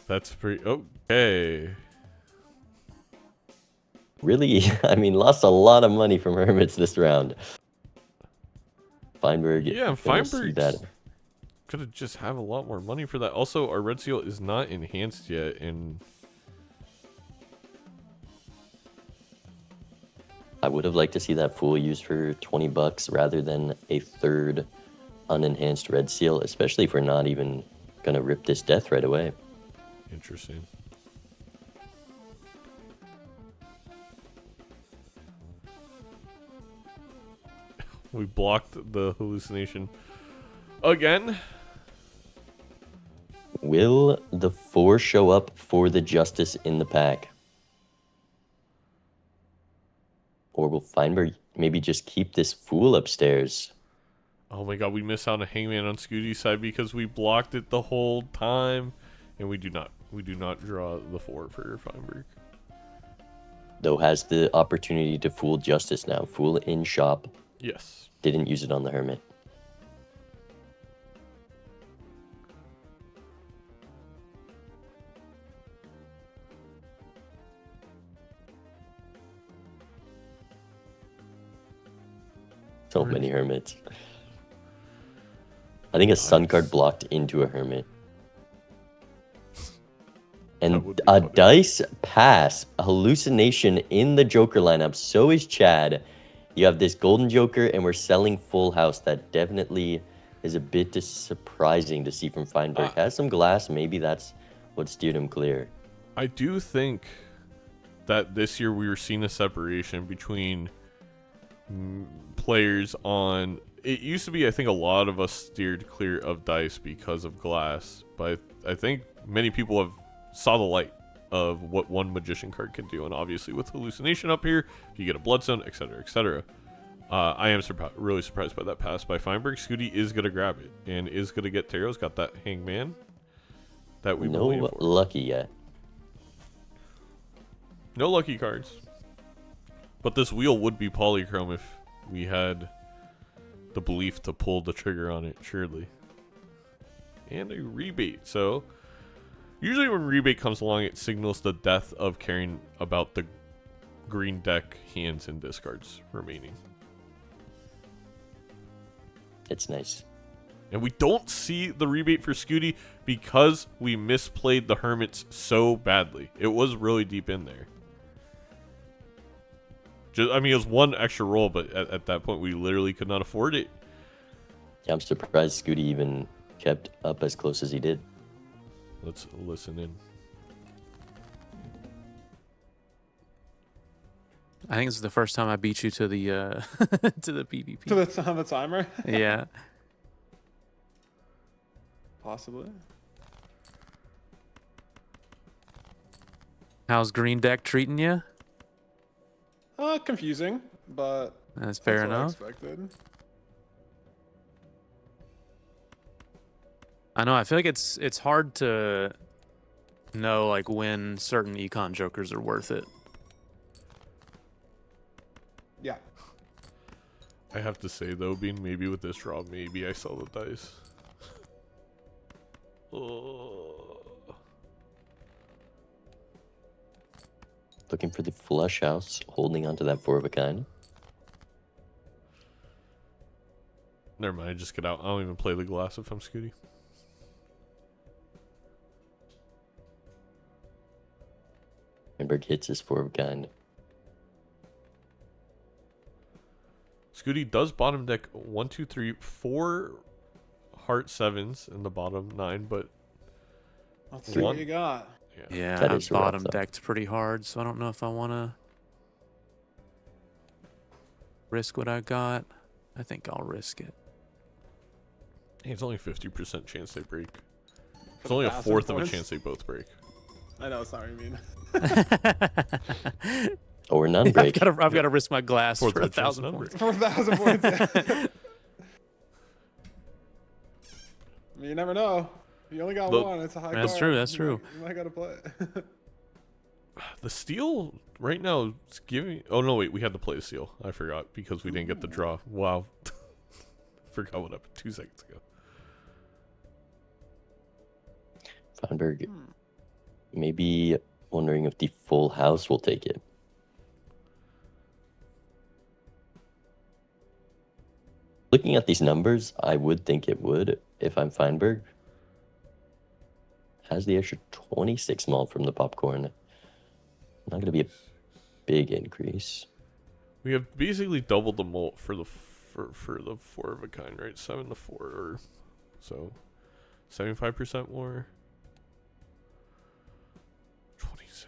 That's pretty... Okay. Really? I mean, lost a lot of money from Hermits this round. Feinberg. Yeah, Feinberg could have just have a lot more money for that. Also, our red seal is not enhanced yet, and I would have liked to see that Fool used for $20 rather than a third unenhanced red seal, especially if we're not even gonna rip this death right away. Interesting. We blocked the hallucination again. Will the 4 show up for the justice in the pack? Or will Feinberg maybe just keep this Fool upstairs? Oh my god, we missed out on a Hangman on Skootie's side because we blocked it the whole time. And we do not draw the 4 for Feinberg. Though has the opportunity to Fool justice now. Fool in shop. Yes. Didn't use it on the Hermit. So many Hermits. I think a Sun card blocked into a Hermit. And a Dice Pass, a hallucination in the Joker lineup. So is Chad. You have this Golden Joker, and we're selling Full House. That definitely is a bit surprising to see from Feinberg. Has some glass. Maybe that's what steered him clear. I do think that this year we were seeing a separation between players on. It used to be, I think, a lot of us steered clear of dice because of glass, but I think many people have saw the light of what one magician card can do, and obviously with hallucination up here, you get a bloodstone, etc., etc. I am really surprised by that pass by Feinberg. Skoottie is gonna grab it and is gonna get Taro's got that hangman that we've been waiting for. Lucky yet. No lucky cards. But this wheel would be polychrome if we had the belief to pull the trigger on it, surely. And a rebate. So, usually when rebate comes along, it signals the death of caring about the green deck hands and discards remaining. It's nice. And we don't see the rebate for Skoottie because we misplayed the Hermits so badly. It was really deep in there. I mean, it was one extra roll, but at that point, we literally could not afford it. Yeah, I'm surprised Skoottie even kept up as close as he did. Let's listen in. I think this is the first time I beat you to the to the PvP. To the timer? Yeah. Possibly. How's green deck treating you? Confusing, but That's fair what I enough. expected. I know. I feel like it's hard to know like when certain econ jokers are worth it. Yeah. I have to say, though, being maybe with this draw, maybe I sell the dice. Looking for the flush house, holding onto that 4 of a kind. Never mind, I just get out. I don't even play the glass if I'm Skoottie. Feinberg hits his 4 of a kind. Skoottie does bottom deck 1, 2, 3, 4 heart 7s in the bottom 9, but Let's see what you got. Yeah, That I is rough, bottom though. decked pretty hard, so I don't know if I want to risk what I got. I think I'll risk it. Hey, it's only 50% chance they break. It's the only a 1,000 fourth of a points? chance they both break. I know it's not what you mean. Or none break. I've got to risk my glass Fourth for of a chance 1,000 none points. 4,000 points. I mean, you never know. You only got one. It's a high That's card. true, that's true. You might gotta play it. The steal right now is giving. Oh no, wait, we had to play a steal. I forgot because we didn't get the draw. Wow, forgot what happened 2 seconds ago. Feinberg maybe wondering if the full house will take it. Looking at these numbers, I would think it would if I'm Feinberg. Has the extra 26 malt from the popcorn. Not going to be a big increase. We have basically doubled the mult for the for the 4 of a kind, right? 7 to 4, or so 75% more. 26.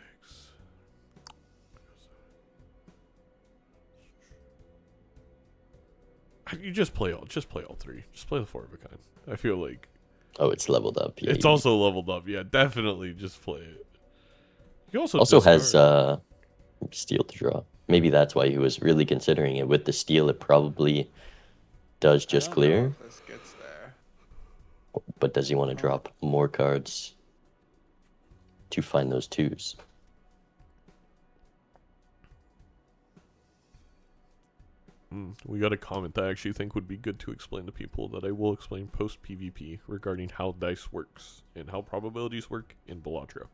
You just play all 3. Just play the 4 of a kind. I feel like Oh, it's leveled up. Yeah, it's also leveled up. Yeah, definitely just play it. He also has discard. steal to draw. Maybe that's why he was really considering it. With the steal, it probably does just I don't know clear. if this gets there. But does he want to drop more cards to find those 2s? We got a comment that I actually think would be good to explain to people that I will explain post PvP regarding how dice works and how probabilities work in Balatro.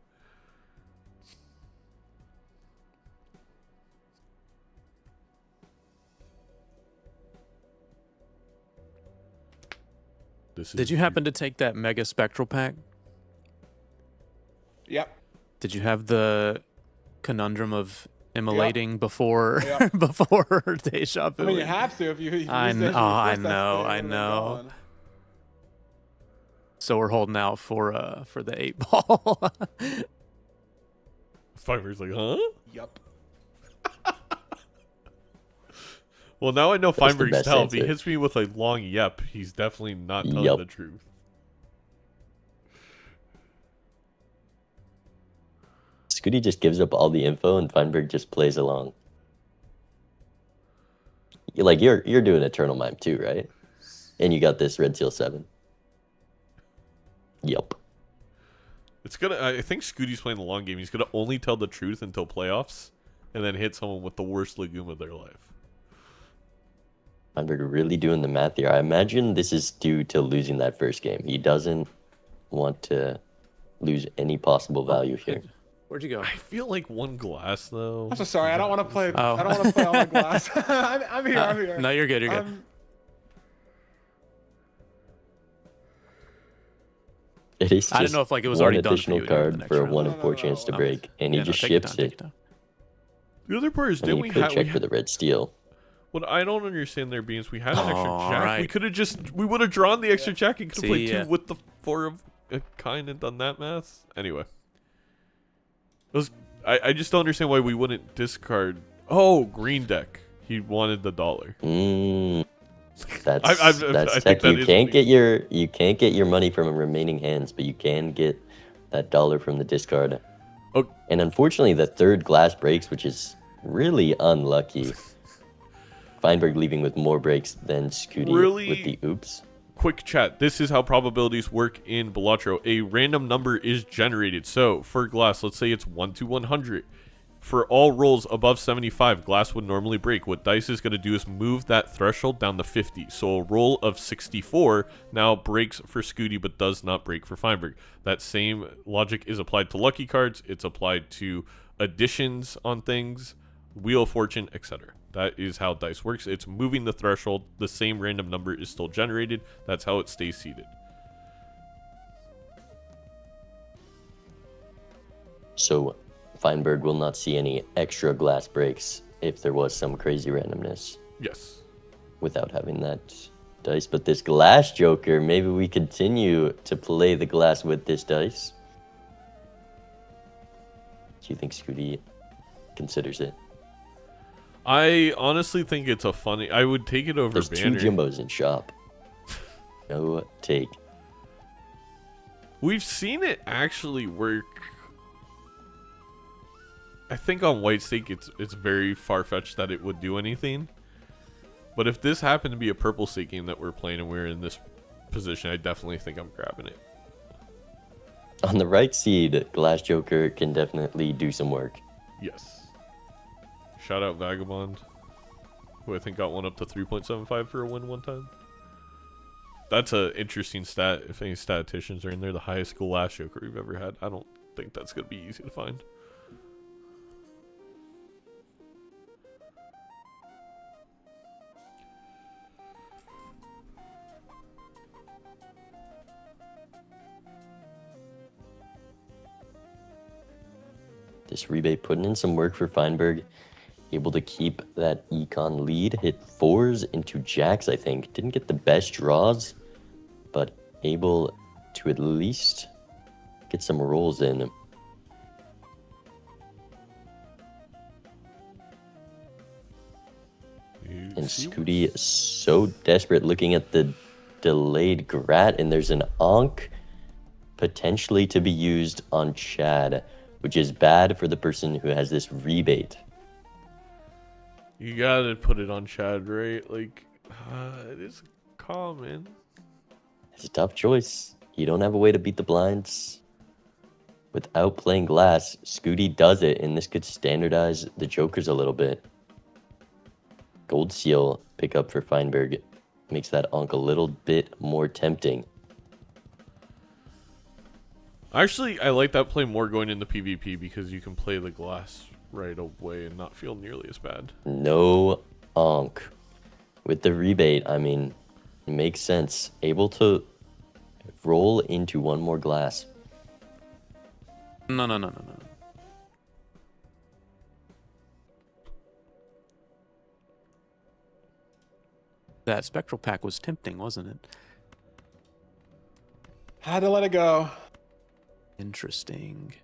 Did you happen to take that Mega Spectral pack? Yep. Did you have the conundrum of immolating before Yep. before Deja Vu? I mean, you have to if you use I this, kn- you oh, I force that know, spin I and then know. gone. So we're holding out for the 8 ball. Feinberg's like, huh? Yup. Well, now I know That's the Feinberg's best tell. If he answer. hits me with a long yep, he's definitely not telling Yup. the truth. Skoottie just gives up all the info and Feinberg just plays along. Like you're doing Eternal Mime too, right? And you got this Red Seal 7. Yup. It's gonna. I think Scootie's playing the long game. He's gonna only tell the truth until playoffs, and then hit someone with the worst legume of their life. Feinberg really doing the math here. I imagine this is due to losing that first game. He doesn't want to lose any possible value here. Where'd you go? I feel like one glass though. I'm so sorry. I don't want to play. Oh. I don't want to play on the glass. I'm here. I'm here. No, you're good. You're good. It is I didn't just know if like it was one already done for additional you here in the card next for a round. 1 in No, 4 no, chance to no. break, and he Yeah, no, just take your ships time, take it. your time. The other part is, I mean, didn't you we could have? check for the red steel. What I don't understand there, Beans, we had an extra All jack. We right. could have just. We would have drawn the extra jack and could have played See, 2 with the 4 of a kind and done that math. Anyway, I just don't understand why we wouldn't discard. Oh, green deck. He wanted the $1. That's I that's think tech. that You is can't what get your money from remaining hands, but you can get that $1 from the discard. Oh. And unfortunately, the third glass breaks, which is really unlucky. Feinberg leaving with more breaks than Skoottie Really? with the oops. Quick chat. This is how probabilities work in Balatro. A random number is generated. So for glass, let's say it's 1 to 100. For all rolls above 75, glass would normally break. What dice is going to do is move that threshold down to 50. So a roll of 64 now breaks for Skoottie, but does not break for Feinberg. That same logic is applied to lucky cards. It's applied to additions on things, Wheel of Fortune, etc. That is how dice works. It's moving the threshold. The same random number is still generated. That's how it stays seated. So Feinberg will not see any extra glass breaks if there was some crazy randomness Yes. without having that dice. But this glass joker, maybe we continue to play the glass with this dice. Do you think Skoottie considers it? I honestly think it's a funny. I would take it over There's Banner. 2 Jimbos in shop. No take. We've seen it actually work. I think on White Stake it's very far-fetched that it would do anything. But if this happened to be a purple stake game that we're playing and we're in this position, I definitely think I'm grabbing it. On the right seed, Glass Joker can definitely do some work. Yes. Shout out Vagabond, who I think got one up to 3.75 for a win one time. That's an interesting stat. If any statisticians are in there, the highest Glass Joker we've ever had. I don't think that's going to be easy to find. This rebate putting in some work for Feinberg. Able to keep that econ lead. Hit 4s into jacks, I think. Didn't get the best draws, but able to at least get some rolls in. And Skoottie is so desperate looking at the delayed Grat, and there's an Onk potentially to be used on Chad, which is bad for the person who has this rebate. You gotta put it on Chad, right? Like, it is common. It's a tough choice. You don't have a way to beat the blinds without playing glass. Skoottie does it, and this could standardize the jokers a little bit. Gold seal pickup for Feinberg makes that Onk a little bit more tempting. Actually, I like that play more going into PvP because you can play the glass right away and not feel nearly as bad. No Onk. With the rebate, I mean, it makes sense. Able to roll into one more glass. No. That spectral pack was tempting, wasn't it? Had to let it go. Interesting.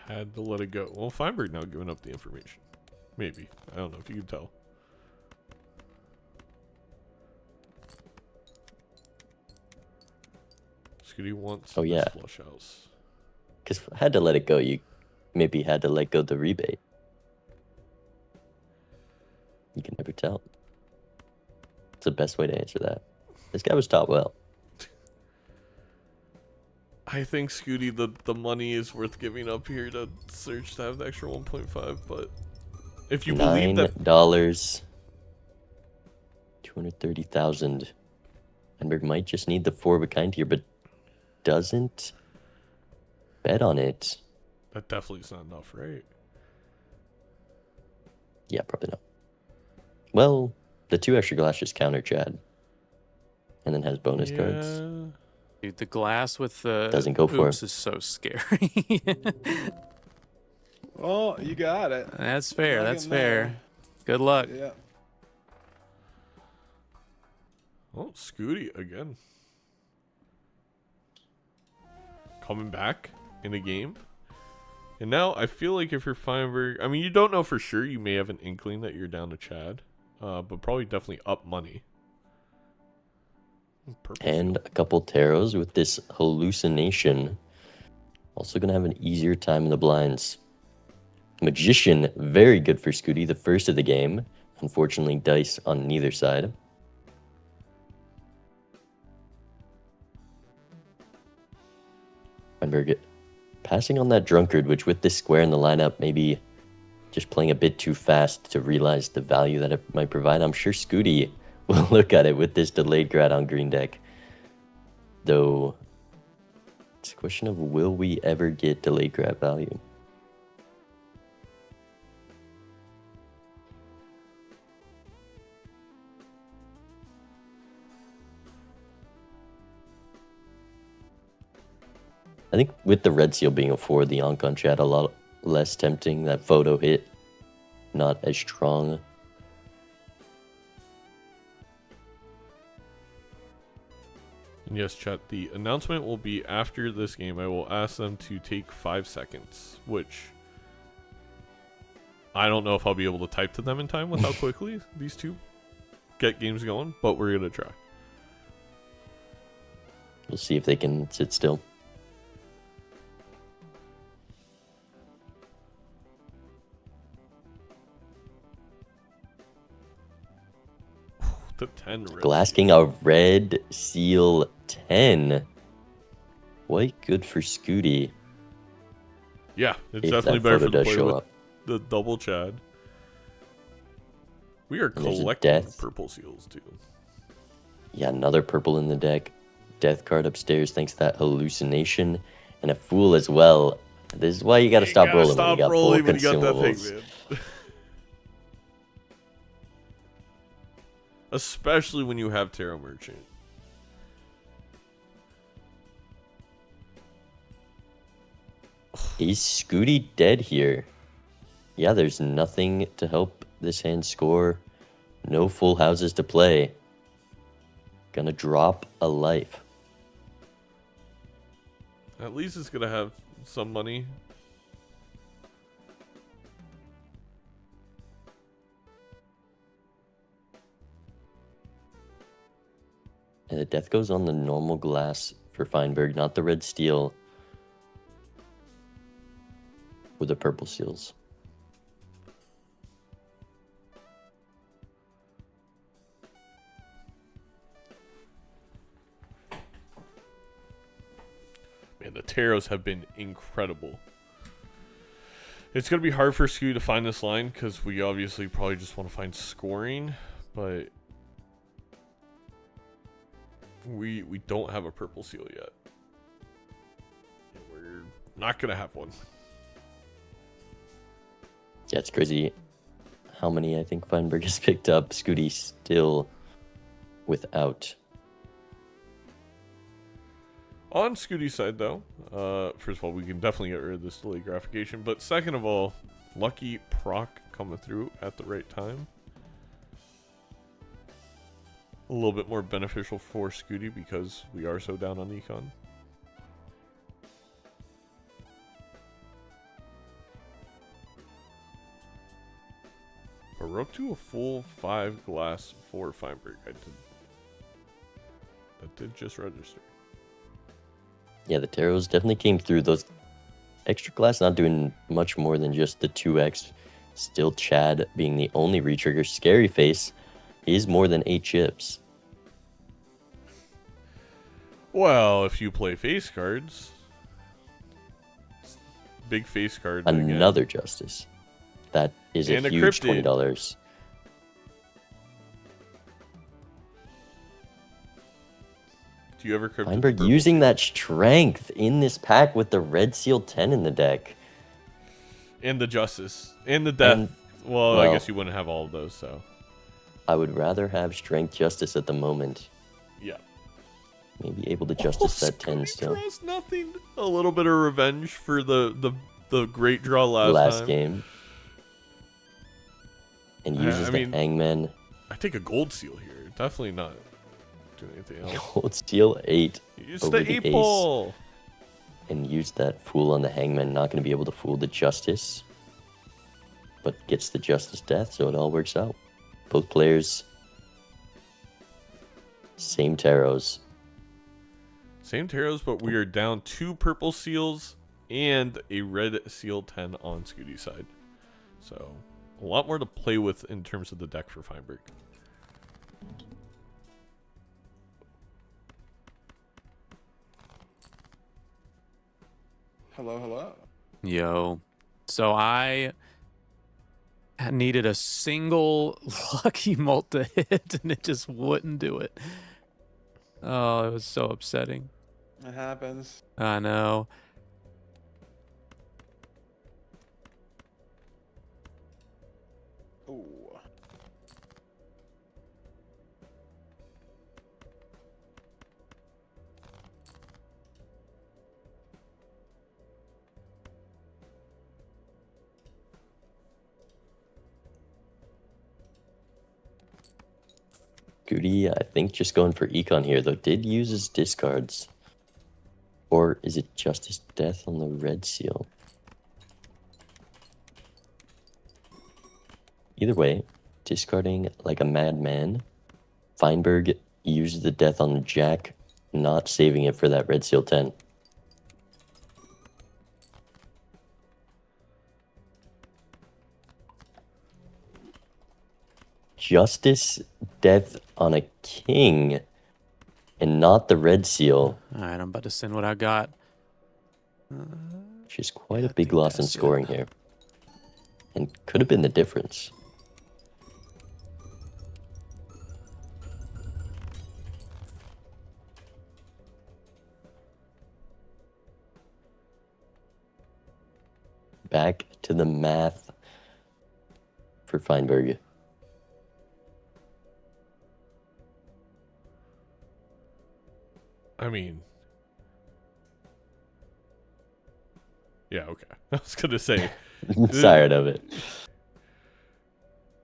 Had to let it go. Well, Feinberg now giving up the information. Maybe. I don't know if you can tell. Skoottie wants Oh, yeah. this flush house. Because had to let it go. You maybe had to let go the rebate. You can never tell. It's the best way to answer that. This guy was taught well. I think Skoottie, the money is worth giving up here to search to have the extra 1.5, but if you believe that $9, 230,000. Feinberg might just need the 4 of a kind here, but doesn't bet on it. that definitely is not enough, right? Yeah, probably not. Well, the 2 extra glass just counter Chad. And then has bonus cards. Dude, the glass with the Doesn't go for oops it. is so scary. Well, you got it. That's fair. Plug That's in fair. there. Good luck. Yeah. Oh, Skoottie again. Coming back in the game. And now I feel like if you're Feinberg, I mean, you don't know for sure. You may have an inkling that you're down to Chad, but probably definitely up money. Purple And field. a couple taros with this hallucination. Also going to have an easier time in the blinds. Magician, very good for Skoottie, the first of the game. Unfortunately, dice on neither side. Feinberg passing on that drunkard, which with this square in the lineup, maybe just playing a bit too fast to realize the value that it might provide. I'm sure Skoottie will look at it with this delayed grad on green deck. Though, it's a question of will we ever get delayed grad value? I think with the red seal being a 4, the Ankh on Chat a lot less tempting. That photo hit, not as strong. And yes, chat, the announcement will be after this game. I will ask them to take 5 seconds, which I don't know if I'll be able to type to them in time with how quickly these two get games going, but we're going to try. We'll see if they can sit still. The 10 red Glass seal. King, a red seal 10. Quite good for Skoottie. Yeah, it's If definitely that better photo for the does player show with up. the double Chad. We are And there's a collecting death. purple seals too. Yeah, another purple in the deck. Death card upstairs thanks to that hallucination. And a fool as well. This is why you gotta stop rolling when you got full when you got that thing, consumables. man. Especially when you have Tarot Merchant. Is Skoottie dead here? Yeah, there's nothing to help this hand score. No full houses to play. Gonna drop a life. At least it's gonna have some money. And the death goes on the normal glass for Feinberg, not the red steel. With the purple seals. Man, the tarots have been incredible. It's going to be hard for Skoottie to find this line because we obviously probably just want to find scoring, but we don't have a purple seal yet. And we're not going to have one. Yeah, it's crazy how many I think Feinberg has picked up. Skoottie still without. On Skootie's side, though, first of all, we can definitely get rid of this delay gratification. But second of all, lucky proc coming through at the right time. A little bit more beneficial for Skoottie because we are so down on econ. we're up to a full 5 glass for Feinberg. That did just register. Yeah, the taros definitely came through. Those extra glass not doing much more than just the 2x. Still Chad being the only retrigger. Scary Face is more than 8 chips. Well, if you play face cards, big face card. Another Justice. That is And a a huge cryptid. $20. Do you ever cryptid? Feinberg using that strength in this pack with the Red Seal 10 in the deck. And the Justice. And the Death. And- well, I well- guess you wouldn't have all of those, so. I would rather have Strength Justice at the moment. Yeah. Maybe able to Justice that 10 Skoottie still. draws nothing. A little bit of revenge for the great draw last time. Game. And Yeah, uses I the mean- Hangman. I take a gold seal here. Definitely not doing anything else. Gold Steel 8. It's over the the 8 ace. ball. And use that Fool on the Hangman. Not going to be able to fool the Justice. But gets the Justice Death, so it all works out. Both players. Same taros. Same taros, but we are down 2 purple seals and a red seal 10 on Skootie's side. So, a lot more to play with in terms of the deck for Feinberg. Hello. Yo. So I needed a single lucky mult to hit, and it just wouldn't do it. Oh, it was so upsetting. It happens. I know. Ooh. Skoottie, I think just going for Econ here, though, did use his discards. Or is it Justice Death on the Red Seal? Either way, discarding like a madman. Feinberg uses the Death on the Jack, not saving it for that Red Seal 10. Justice Death on a King and not the Red Seal, All right, I'm about to send what I got. which is quite Yeah, a I big think loss in that's it. scoring here. And could have been the difference. Back to the math for Feinberg. I mean, yeah, okay. I was gonna say, Tired of it.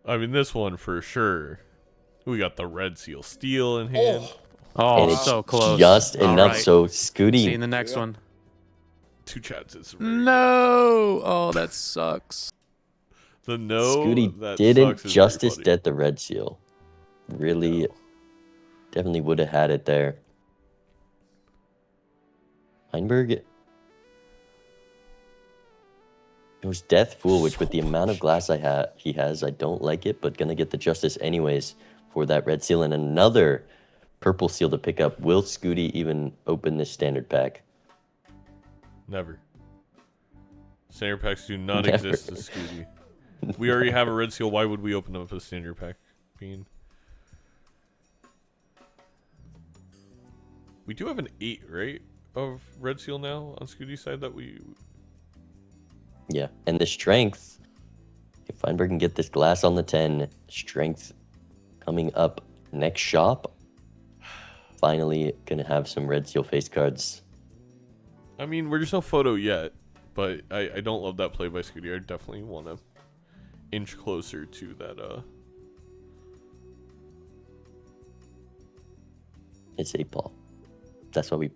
I mean, this one for sure. We got the red seal steel in hand. Oh, And it's so close. just All enough right. so See you in Skoottie. the next one. 2 chances. No. Oh, that sucks. The no. Skoottie that didn't sucks is Justice very funny. Death the Red Seal. Really, No. definitely would have had it there. Feinberg. It was Death Fool, which with the amount of glass he has, I don't like it, but gonna get the Justice anyways for that Red Seal and another Purple Seal to pick up. Will Skoottie even open this standard pack? Never. Standard packs do not Never. exist as Skoottie. We already have a red seal. Why would we open up a standard pack? Bean. We do have an 8, right? Of red seal now on Skootie's side that we. Yeah, and the strength. If Feinberg can get this glass on the 10, strength coming up next shop. Finally gonna have some Red Seal face cards. I mean, we're just no photo yet, but I don't love that play by Skoottie. I definitely want to inch closer to that. It's 8 ball. That's why we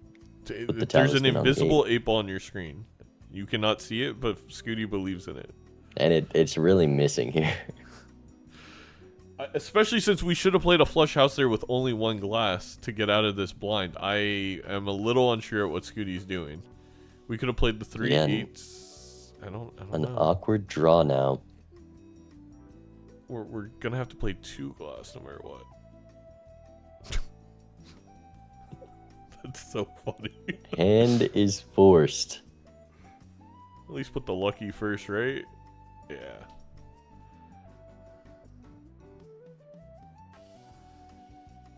the There's an talisman on the invisible 8 ball on your screen. You cannot see it, but Skoottie believes in it. and it's really missing here. Especially since we should have played a flush house there with only one glass to get out of this blind. I am a little unsure at what Skootie's doing. We could have played the 3 8s. I don't An know. awkward draw now. We're gonna have to play 2 glass no matter what. That's so funny. Hand is forced. At least put the lucky first, right? Yeah.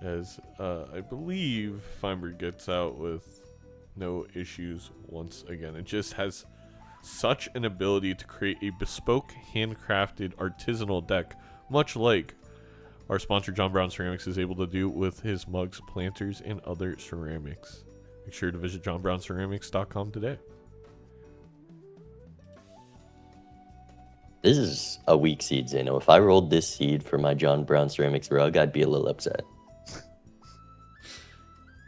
As I believe Feinberg gets out with no issues once again. It just has such an ability to create a bespoke, handcrafted, artisanal deck, much like our sponsor John Brown Ceramics is able to do with his mugs, planters, and other ceramics. Make sure to visit johnbrownceramics.com today. This is a weak seed, Zeno. If I rolled this seed for my John Brown Ceramics rug, I'd be a little upset.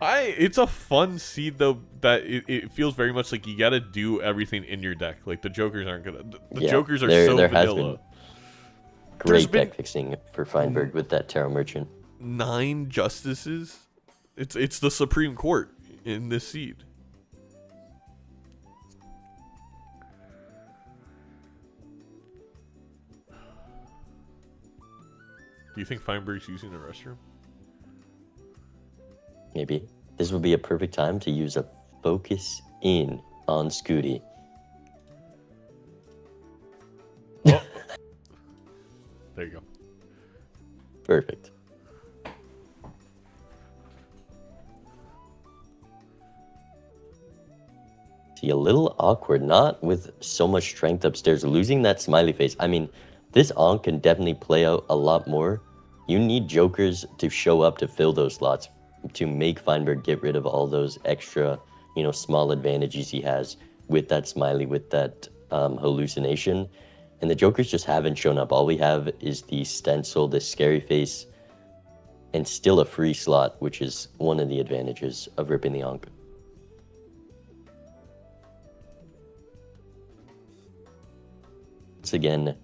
It's a fun seed though that it feels very much like you gotta do everything in your deck. Like the jokers aren't gonna. The jokers are so there vanilla. has been There's great been deck fixing for Feinberg with that Tarot Merchant. 9 justices. It's the Supreme Court in this seed. Do you think Feinberg's using the restroom? Maybe. This would be a perfect time to use a focus in on Skoottie. Oh. There you go. Perfect. See, a little awkward, not with so much strength upstairs, losing that smiley face. I mean, this Ankh can definitely play out a lot more. You need jokers to show up to fill those slots to make Feinberg get rid of all those extra, small advantages he has with that smiley, with that hallucination. And the jokers just haven't shown up. All we have is the stencil, the scary face, and still a free slot, which is one of the advantages of ripping the Ankh. Once again,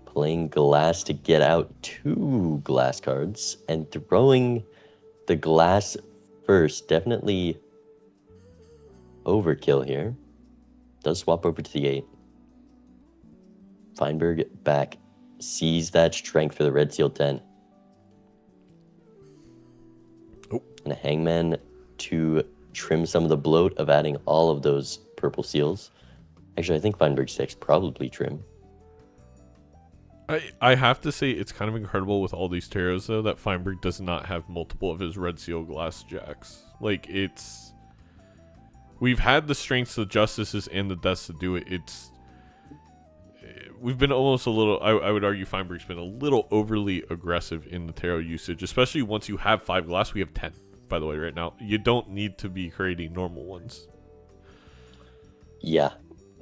playing glass to get out 2 glass cards and throwing the glass first. Definitely overkill here. Does swap over to the 8. Feinberg back. Sees that strength for the red seal 10. Oh. And a hangman to trim some of the bloat of adding all of those purple seals. Actually, I think Feinberg 6 probably trim. I have to say it's kind of incredible with all these tarots though that Feinberg does not have multiple of his red seal glass jacks. Like we've had the strengths, the justices, and the deaths to do it. We've been almost a little. I would argue Feinberg's been a little overly aggressive in the tarot usage, especially once you have 5 glass. We have 10, by the way, right now. You don't need to be creating normal ones. Yeah.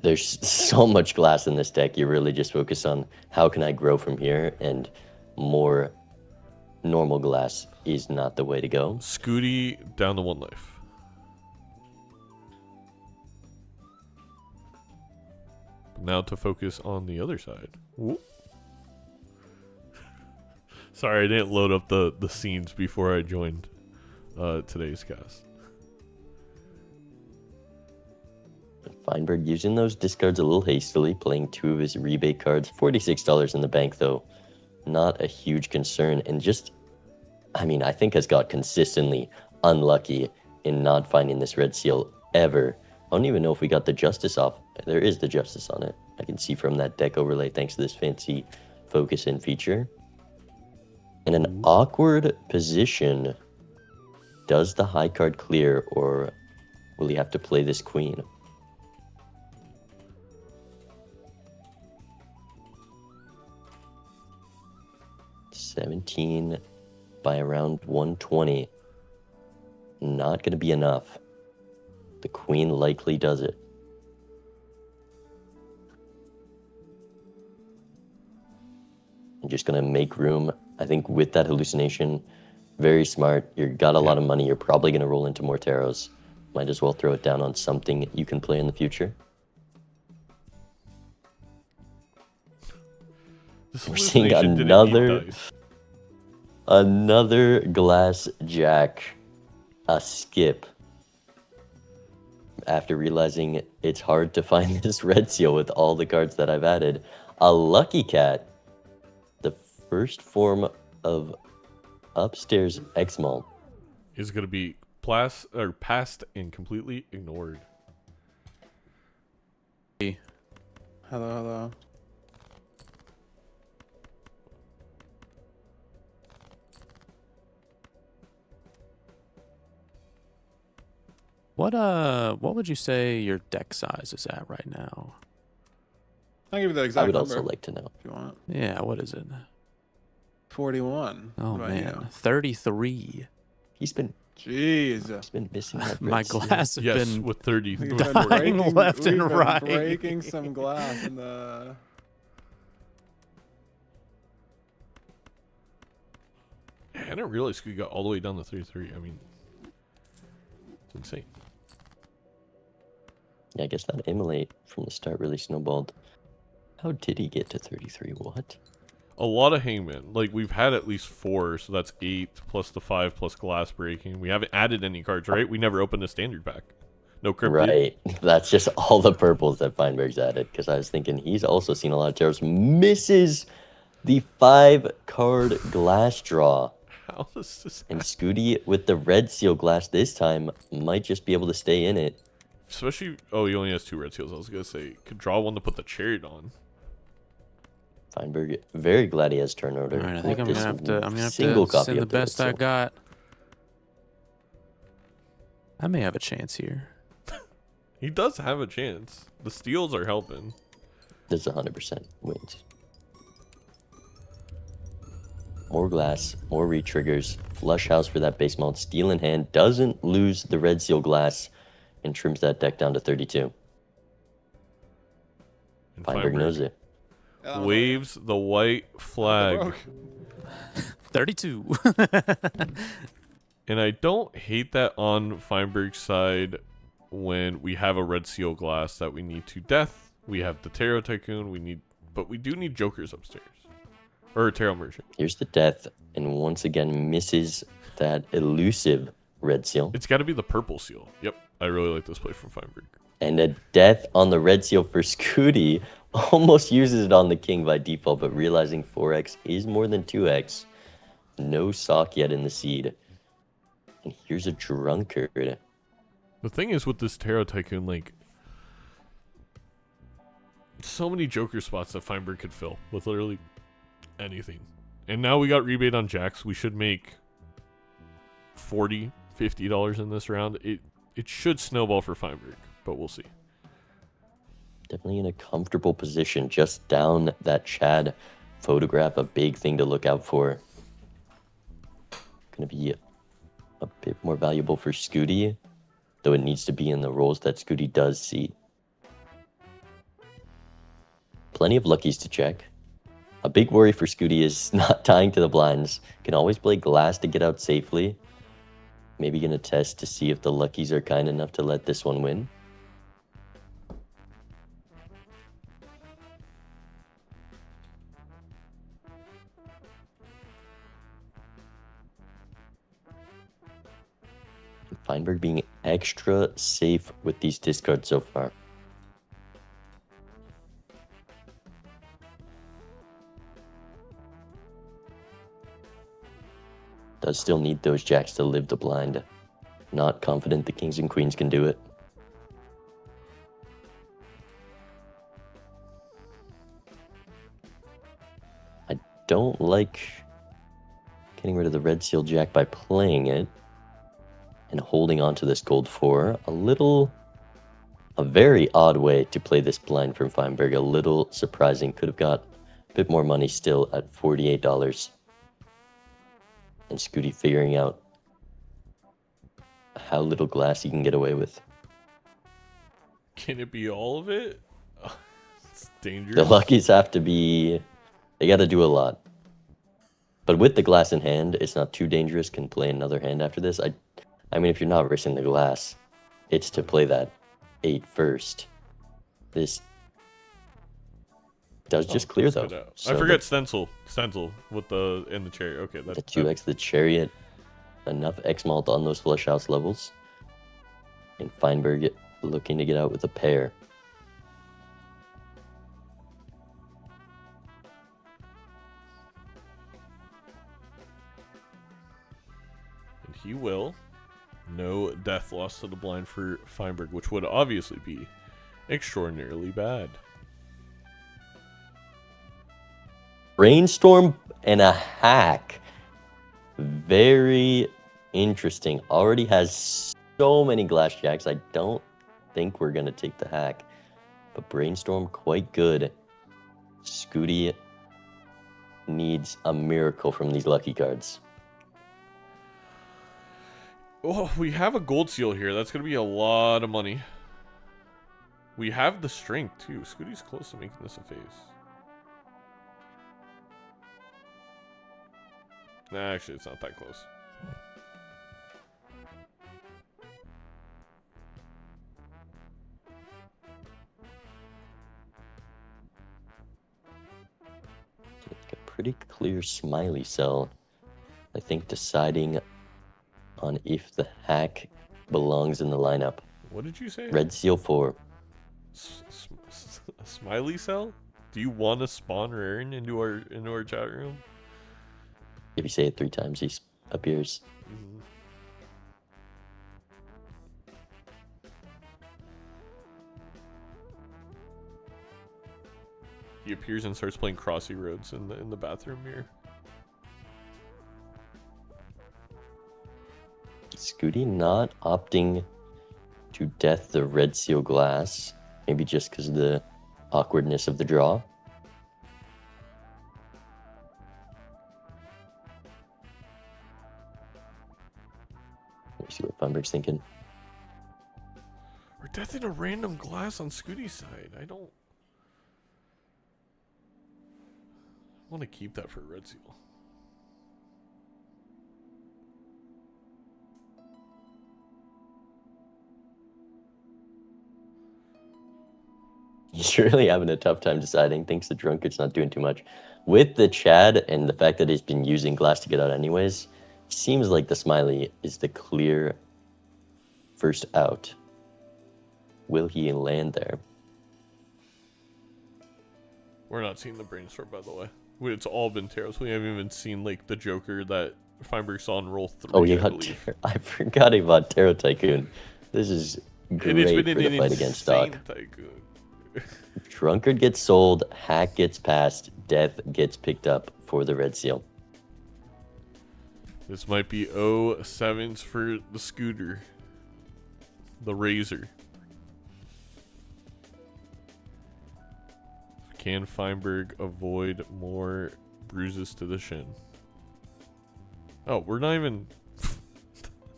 There's so much glass in this deck. You really just focus on how can I grow from here, and more normal glass is not the way to go. Skoottie down to 1 life. Now to focus on the other side. Whoop. Sorry, I didn't load up the scenes before I joined today's cast. Feinberg using those discards a little hastily, playing 2 of his rebate cards. $46 in the bank, though. Not a huge concern. And I think has got consistently unlucky in not finding this red seal ever. I don't even know if we got the justice off. There is the justice on it. I can see from that deck overlay thanks to this fancy focus in feature. In an awkward position, does the high card clear, or will he have to play this queen? $17 by around 120. Not going to be enough. The queen likely does it. I'm just going to make room. I think with that hallucination, very smart. You've got a lot of money. You're probably going to roll into more tarots. Might as well throw it down on something you can play in the future. This We're seeing hallucination didn't need another dice. another glass jack, a skip. After realizing it's hard to find this red seal with all the cards that I've added, a lucky cat, the first form of upstairs X-Malt. Is going to be passed and completely ignored. Hello, hello. What would you say your deck size is at right now? I'll give you the I exact would number also like to know. if you want. Yeah, what is it? 41. Oh What about man, you? 33. He's been Jeez. missing that My red seal. glass has Yes, been with 30. We've Dying been breaking, left and we've been right. breaking some glass in the. I didn't realize we got all the way down to 33. I mean, it's insane. Yeah, I guess that immolate from the start really snowballed. How did he get to 33? What? A lot of hangman. Like, we've had at least 4, so that's 8 plus the 5 plus glass breaking. We haven't added any cards, right? We never opened a standard pack. No cryptid. Right. That's just all the purples that Feinberg's added. Because I was thinking he's also seen a lot of taros. Misses the 5-card glass draw. How does this And Skoottie with the red seal glass this time might just be able to stay in it. Especially, oh, he only has 2 red seals. I was gonna say, could draw one to put the chariot on. Feinberg, very glad he has turn order. All right, I think with I'm this gonna have single to copy send the of red best I seal. got. I may have a chance here. He does have a chance. The steals are helping. There's 100% wins. More glass, more re-triggers, flush house for that base mount, steel in hand, doesn't lose the red seal glass, and trims that deck down to 32. And Feinberg knows it. waves the white flag. 32. And I don't hate that on Feinberg's side when we have a red seal glass that we need to death. We have the Tarot Tycoon, but we do need jokers upstairs. Or a Tarot Merchant. Here's the death, and once again misses that elusive red seal. It's got to be the purple seal. Yep, I really like this play from Feinberg. And a death on the red seal for Skoottie. Almost uses it on the king by default, but realizing 4x is more than 2x. No sock yet in the seed. And here's a drunkard. The thing is with this Tarot Tycoon, like, so many joker spots that Feinberg could fill with literally anything. And now we got rebate on jacks. We should make $40, $50 in this round. It should snowball for Feinberg, but we'll see. Definitely in a comfortable position, just down that Chad photograph, a big thing to look out for. Gonna be a bit more valuable for Skoottie, though it needs to be in the roles that Skoottie does see. Plenty of luckies to check. A big worry for Skoottie is not tying to the blinds. Can always play glass to get out safely. Maybe gonna test to see if the luckies are kind enough to let this one win. Feinberg being extra safe with these discards so far. Does still need those jacks to live the blind. Not confident the kings and queens can do it. I don't like getting rid of the red seal jack by playing it and holding on to this gold 4. A very odd way to play this blind from Feinberg. A little surprising. Could have got a bit more money still at $48. And Skoottie figuring out how little glass he can get away with. Can it be all of it? It's dangerous. The luckies have to be... They got to do a lot. But with the glass in hand, it's not too dangerous. Can play another hand after this. I mean, if you're not risking the glass, it's to play that 8 first. This Does just clear Let's though. get out. So I forget stencil with the in the chariot. Okay, the 2x the chariot, enough X malt on those flush house levels, and Feinberg looking to get out with a pair. And he will. No death loss to the blind for Feinberg, which would obviously be extraordinarily bad. Brainstorm and a hack. Very interesting. Already has so many glass jacks. I don't think we're going to take the hack. But Brainstorm, quite good. Skoottie needs a miracle from these lucky cards. Oh, we have a gold seal here. That's going to be a lot of money. We have the strength, too. Skootie's close to making this a face. Nah, actually, it's not that close. Like a pretty clear Smiley cell. I think deciding on if the hack belongs in the lineup. What did you say? Red seal 4. A Smiley cell? Do you want to spawn Raren into our chat room? If you say it 3 times, he appears. Mm-hmm. He appears and starts playing Crossy Roads in the bathroom mirror. Skoottie not opting to death the red seal glass. Maybe just because of the awkwardness of the draw. Let me see what Feinberg's thinking. We're deathing a random glass on Skootie's side. I don't want to keep that for a red seal. He's really having a tough time deciding. Thinks the drunkard's not doing too much. With the Chad and the fact that he's been using glass to get out anyways, seems like the Smiley is the clear first out. Will he land there? We're not seeing the brainstorm, by the way. It's all been taros. We haven't even seen like the Joker that Feinberg saw in roll 3. Oh, you I got. I forgot about Tarot Tycoon. This is great it's for been the fight against Doc. Tycoon. Drunkard gets sold, hack gets passed, death gets picked up for the red seal. This might be 0-7s for the scooter. The Razor. Can Feinberg avoid more bruises to the shin? Oh, we're not even...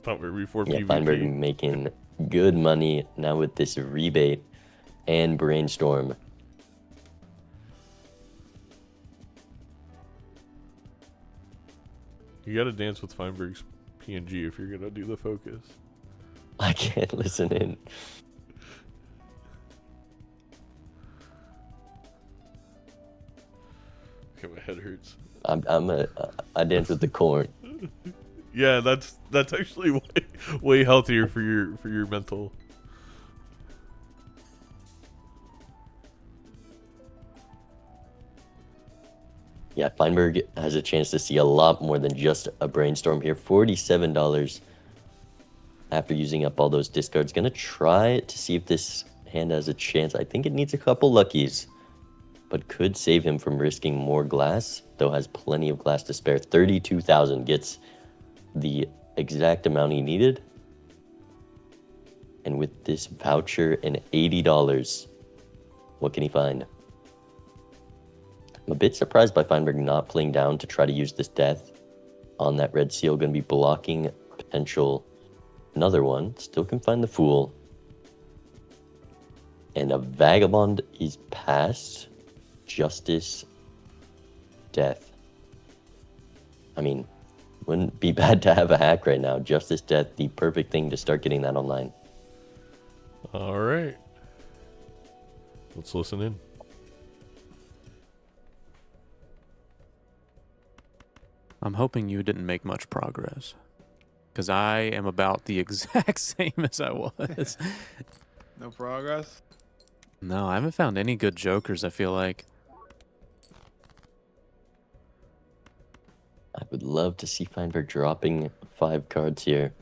thought we were before PvP. Feinberg making good money now with this rebate and brainstorm. You gotta dance with Feinberg's PNG if you're gonna do the focus. I can't listen in. Okay, my head hurts. I dance with the corn. Yeah, that's actually way healthier for your mental. Yeah, Feinberg has a chance to see a lot more than just a brainstorm here. $47 after using up all those discards. Gonna try to see if this hand has a chance. I think it needs a couple luckies, but could save him from risking more glass, though has plenty of glass to spare. 32,000 gets the exact amount he needed. And with this voucher and $80, what can he find? I'm a bit surprised by Feinberg not playing down to try to use this death on that red seal. Going to be blocking potential another one. Still can find the Fool. And a Vagabond is passed. Justice, death. I mean, wouldn't be bad to have a hack right now. Justice, death, the perfect thing to start getting that online. All right. Let's listen in. I'm hoping you didn't make much progress. Because I am about the exact same as I was. No progress. No, I haven't found any good jokers, I feel like. I would love to see Feinberg dropping 5 cards here.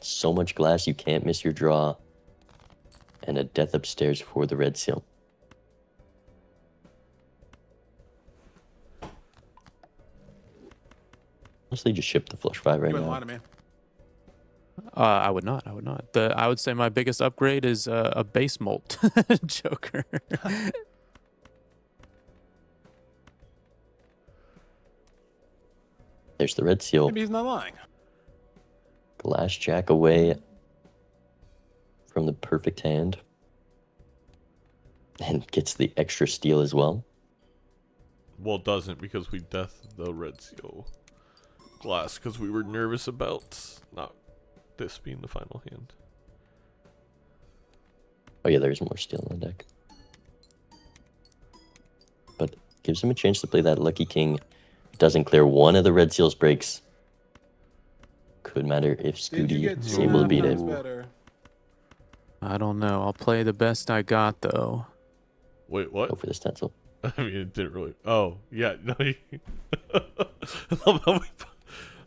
So much glass, you can't miss your draw. And a death upstairs for the red seal. Honestly, just ship the flush 5 right You wouldn't now. lie to me. I would not. I would not. I would say my biggest upgrade is a base molt joker. There's the red seal. Maybe he's not lying. Glass jack away from the perfect hand. And gets the extra steal as well. Well, it doesn't because we death the red seal glass because we were nervous about not this being the final hand. Oh yeah, there's more steal on the deck. But gives him a chance to play that lucky king. Doesn't clear one of the red seal's breaks. Could matter if Did you Skoottie get is two able to beat times it. better? I don't know. I'll play the best I got, though. Wait, what? Go for the stencil. I mean, it didn't really. Oh, yeah. No, I love how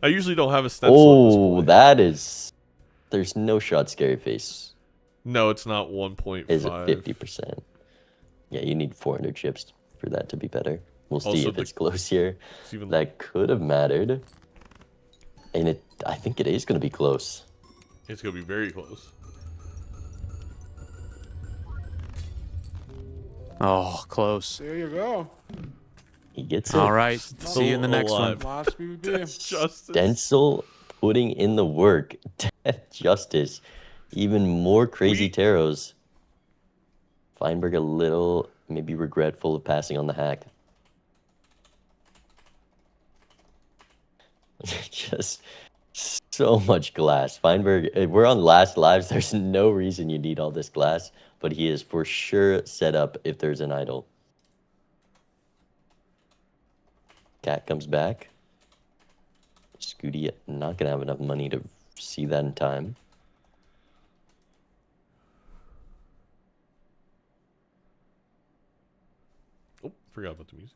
I usually don't have a stencil. at this Oh, point. that is... There's no shot scary face. No, it's not 1.5. Is it 50%? Yeah, you need 400 chips for that to be better. We'll see Also, if it's close here. It's even That could have mattered. And I think it is going to be close. It's gonna be very close. Oh, close. There you go. He gets it. All right. See you in the next one. alive. Last PvP. Justice. Stencil putting in the work. Death Justice. Even more crazy We- taros. Feinberg a little maybe regretful of passing on the hack. Just so much glass. Feinberg, we're on last lives. There's no reason you need all this glass, but he is for sure set up if there's an idol. Cat comes back. Skoottie not going to have enough money to see that in time. Oh, forgot about the music.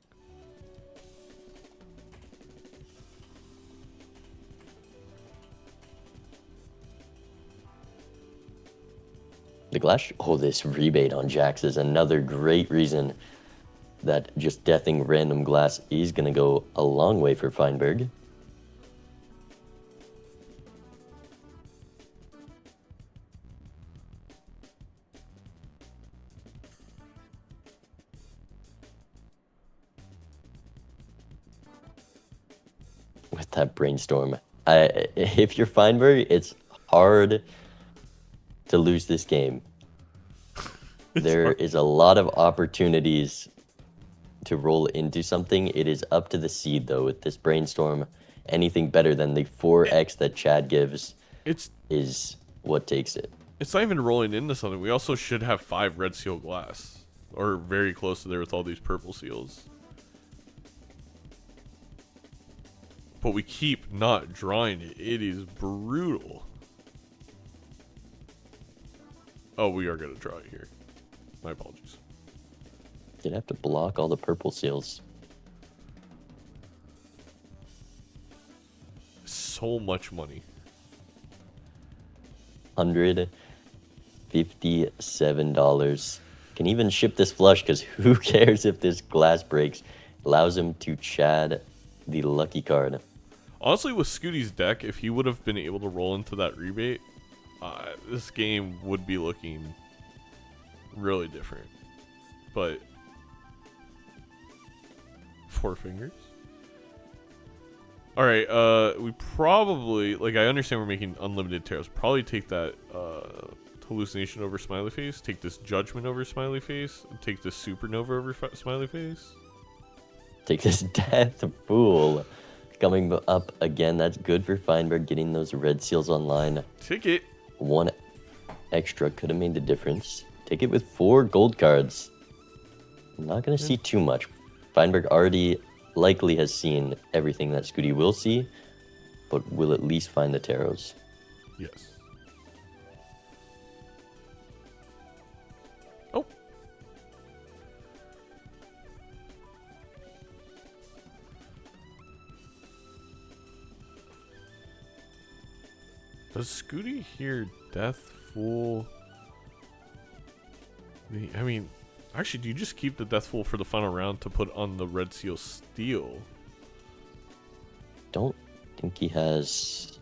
The glass. Oh, this rebate on Jax is another great reason that just deathing random glass is going to go a long way for Feinberg. With that brainstorm. If you're Feinberg, it's hard to lose this game. There is a lot of opportunities to roll into something. It is up to the seed, though, with this brainstorm. Anything better than the 4x that Chad gives is what takes it. It's not even rolling into something. We also should have 5 red seal glass. Or very close to there with all these purple seals. But we keep not drawing it. It is brutal. Oh, we are going to draw it here. My apologies. You'd have to block all the purple seals. So much money. $157. Can even ship this flush because who cares if this glass breaks? Allows him to Chad the lucky card. Honestly, with Skootie's deck, if he would have been able to roll into that rebate, this game would be looking really different. But 4 fingers. All right, we probably, like, I understand we're making unlimited taros. Probably take that hallucination over smiley face. Take this judgment over smiley face. Take this supernova over smiley face. Take this death fool. Coming up again. That's good for Feinberg getting those red seals online. Take it. 1 extra could have made the difference. Take it with 4 gold cards. I'm not going to see too much. Feinberg already likely has seen everything that Skoottie will see, but will at least find the taros. Yes. Oh. Does Skoottie hear Death Fool? I mean, actually, do you just keep the Death Fool for the final round to put on the Red Seal Steel? Don't think he has.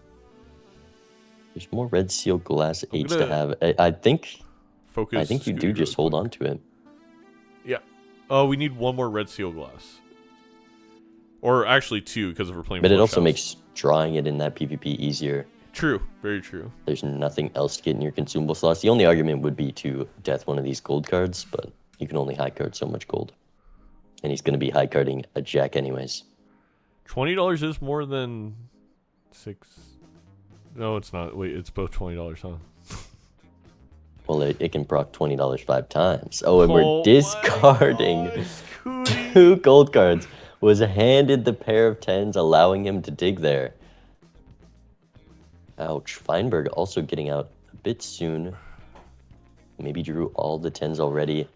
There's more Red Seal Glass I'm H to gonna have. I think. Focus. I think you do Skoottie just really hold quick. on to it. Yeah. Oh, we need one more Red Seal Glass. Or actually two, because if we're playing. But it flush also house. makes drawing it in that PvP easier. True. Very true. There's nothing else to get in your consumable slots. The only argument would be to death one of these gold cards, but you can only high card so much gold. And he's going to be high carding a jack anyways. $20 is more than 6. No, it's not. Wait, it's both $20, huh? Well, it can proc $20 5 times. Oh, and Oh we're my discarding God, Skoottie. 2 gold cards. Was handed the pair of 10s, allowing him to dig there. Ouch. Feinberg also getting out a bit soon. Maybe drew all the 10s already.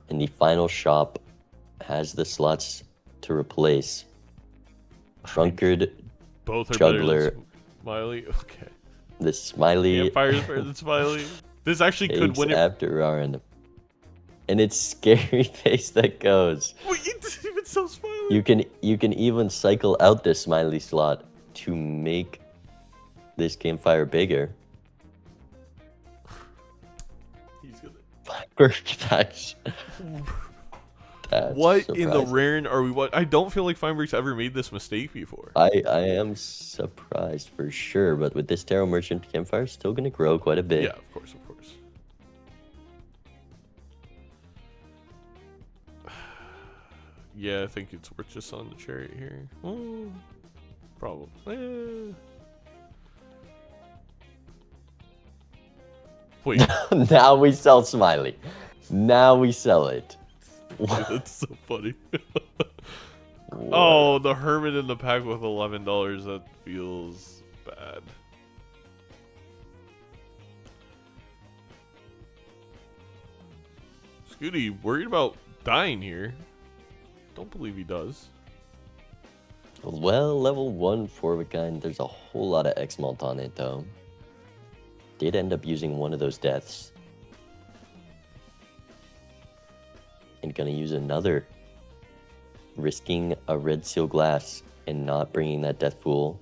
And the final shop has the slots to replace. Drunkard, Both are Juggler. better than Smiley. Okay. the Smiley Campfire's better than Smiley. This actually could takes win it. after Rarin. And it's scary face that goes. Wait, you didn't even sell Smiley. You can even cycle out this Smiley slot to make this campfire bigger. He's gonna. That's What in the surprising. rare are we? What I don't feel like Feinberg's ever made this mistake before. I am surprised for sure, but with this Tarot Merchant campfire, still gonna grow quite a bit. Yeah, of course, of course. Yeah, I think it's worth just on the chariot here. Probably. Wait, Now we sell Smiley. Now we sell it. that's so funny. Oh, the hermit in the pack with $11. That feels bad. Skoottie, worried about dying here? Don't believe he does. Well, level 1 Forward there's a whole lot of X-Malt on it, though. Did end up using one of those deaths. And gonna use another. Risking a Red Seal Glass and not bringing that Death Fool.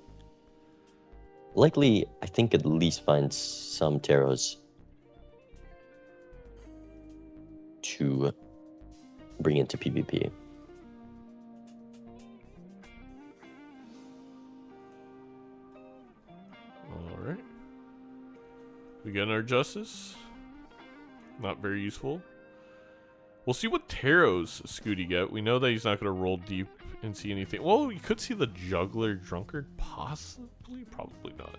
Likely, I think at least find some taros to bring into PvP. Alright. We get our justice. Not very useful. We'll see what taros Skoottie get. We know that he's not going to roll deep and see anything. Well, we could see the juggler drunkard. Possibly. Probably not.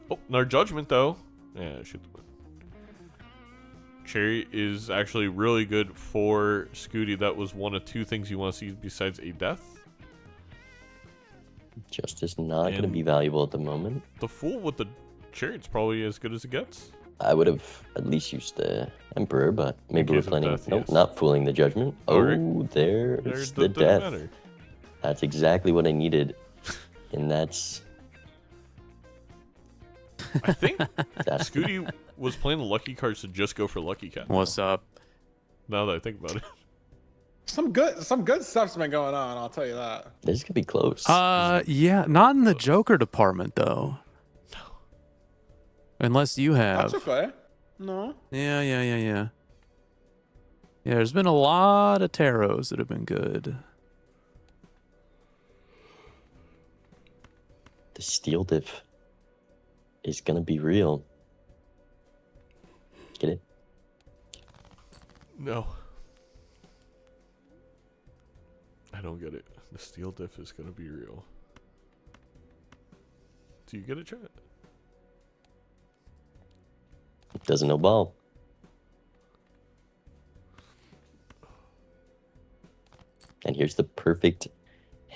Oh, our judgment, though. Yeah, shoot the win. Cherry is actually really good for Skoottie. That was one of 2 things you want to see besides a death. Justice not going to And- be valuable at the moment. The fool with the chariot's probably as good as it gets. I would have at least used the Emperor, but maybe we're case of planning. death, Nope, yes. not fooling the Judgment. Alright. Oh, there's There's the doesn't death. matter. That's exactly what I needed. And that's I think that's Skoottie was playing the lucky cards to just go for Lucky Cat. What's up? Now that I think about it. Some good stuff's been going on. I'll tell you that. this could be close. Yeah, not in the Joker department though. No. Unless you have. That's okay. No. Yeah. Yeah, there's been a lot of taros that have been good. The steel diff is gonna be real. Get it? No. I don't get it. The steel diff is going to be real. Do you get it, chat? Doesn't know ball. And here's the perfect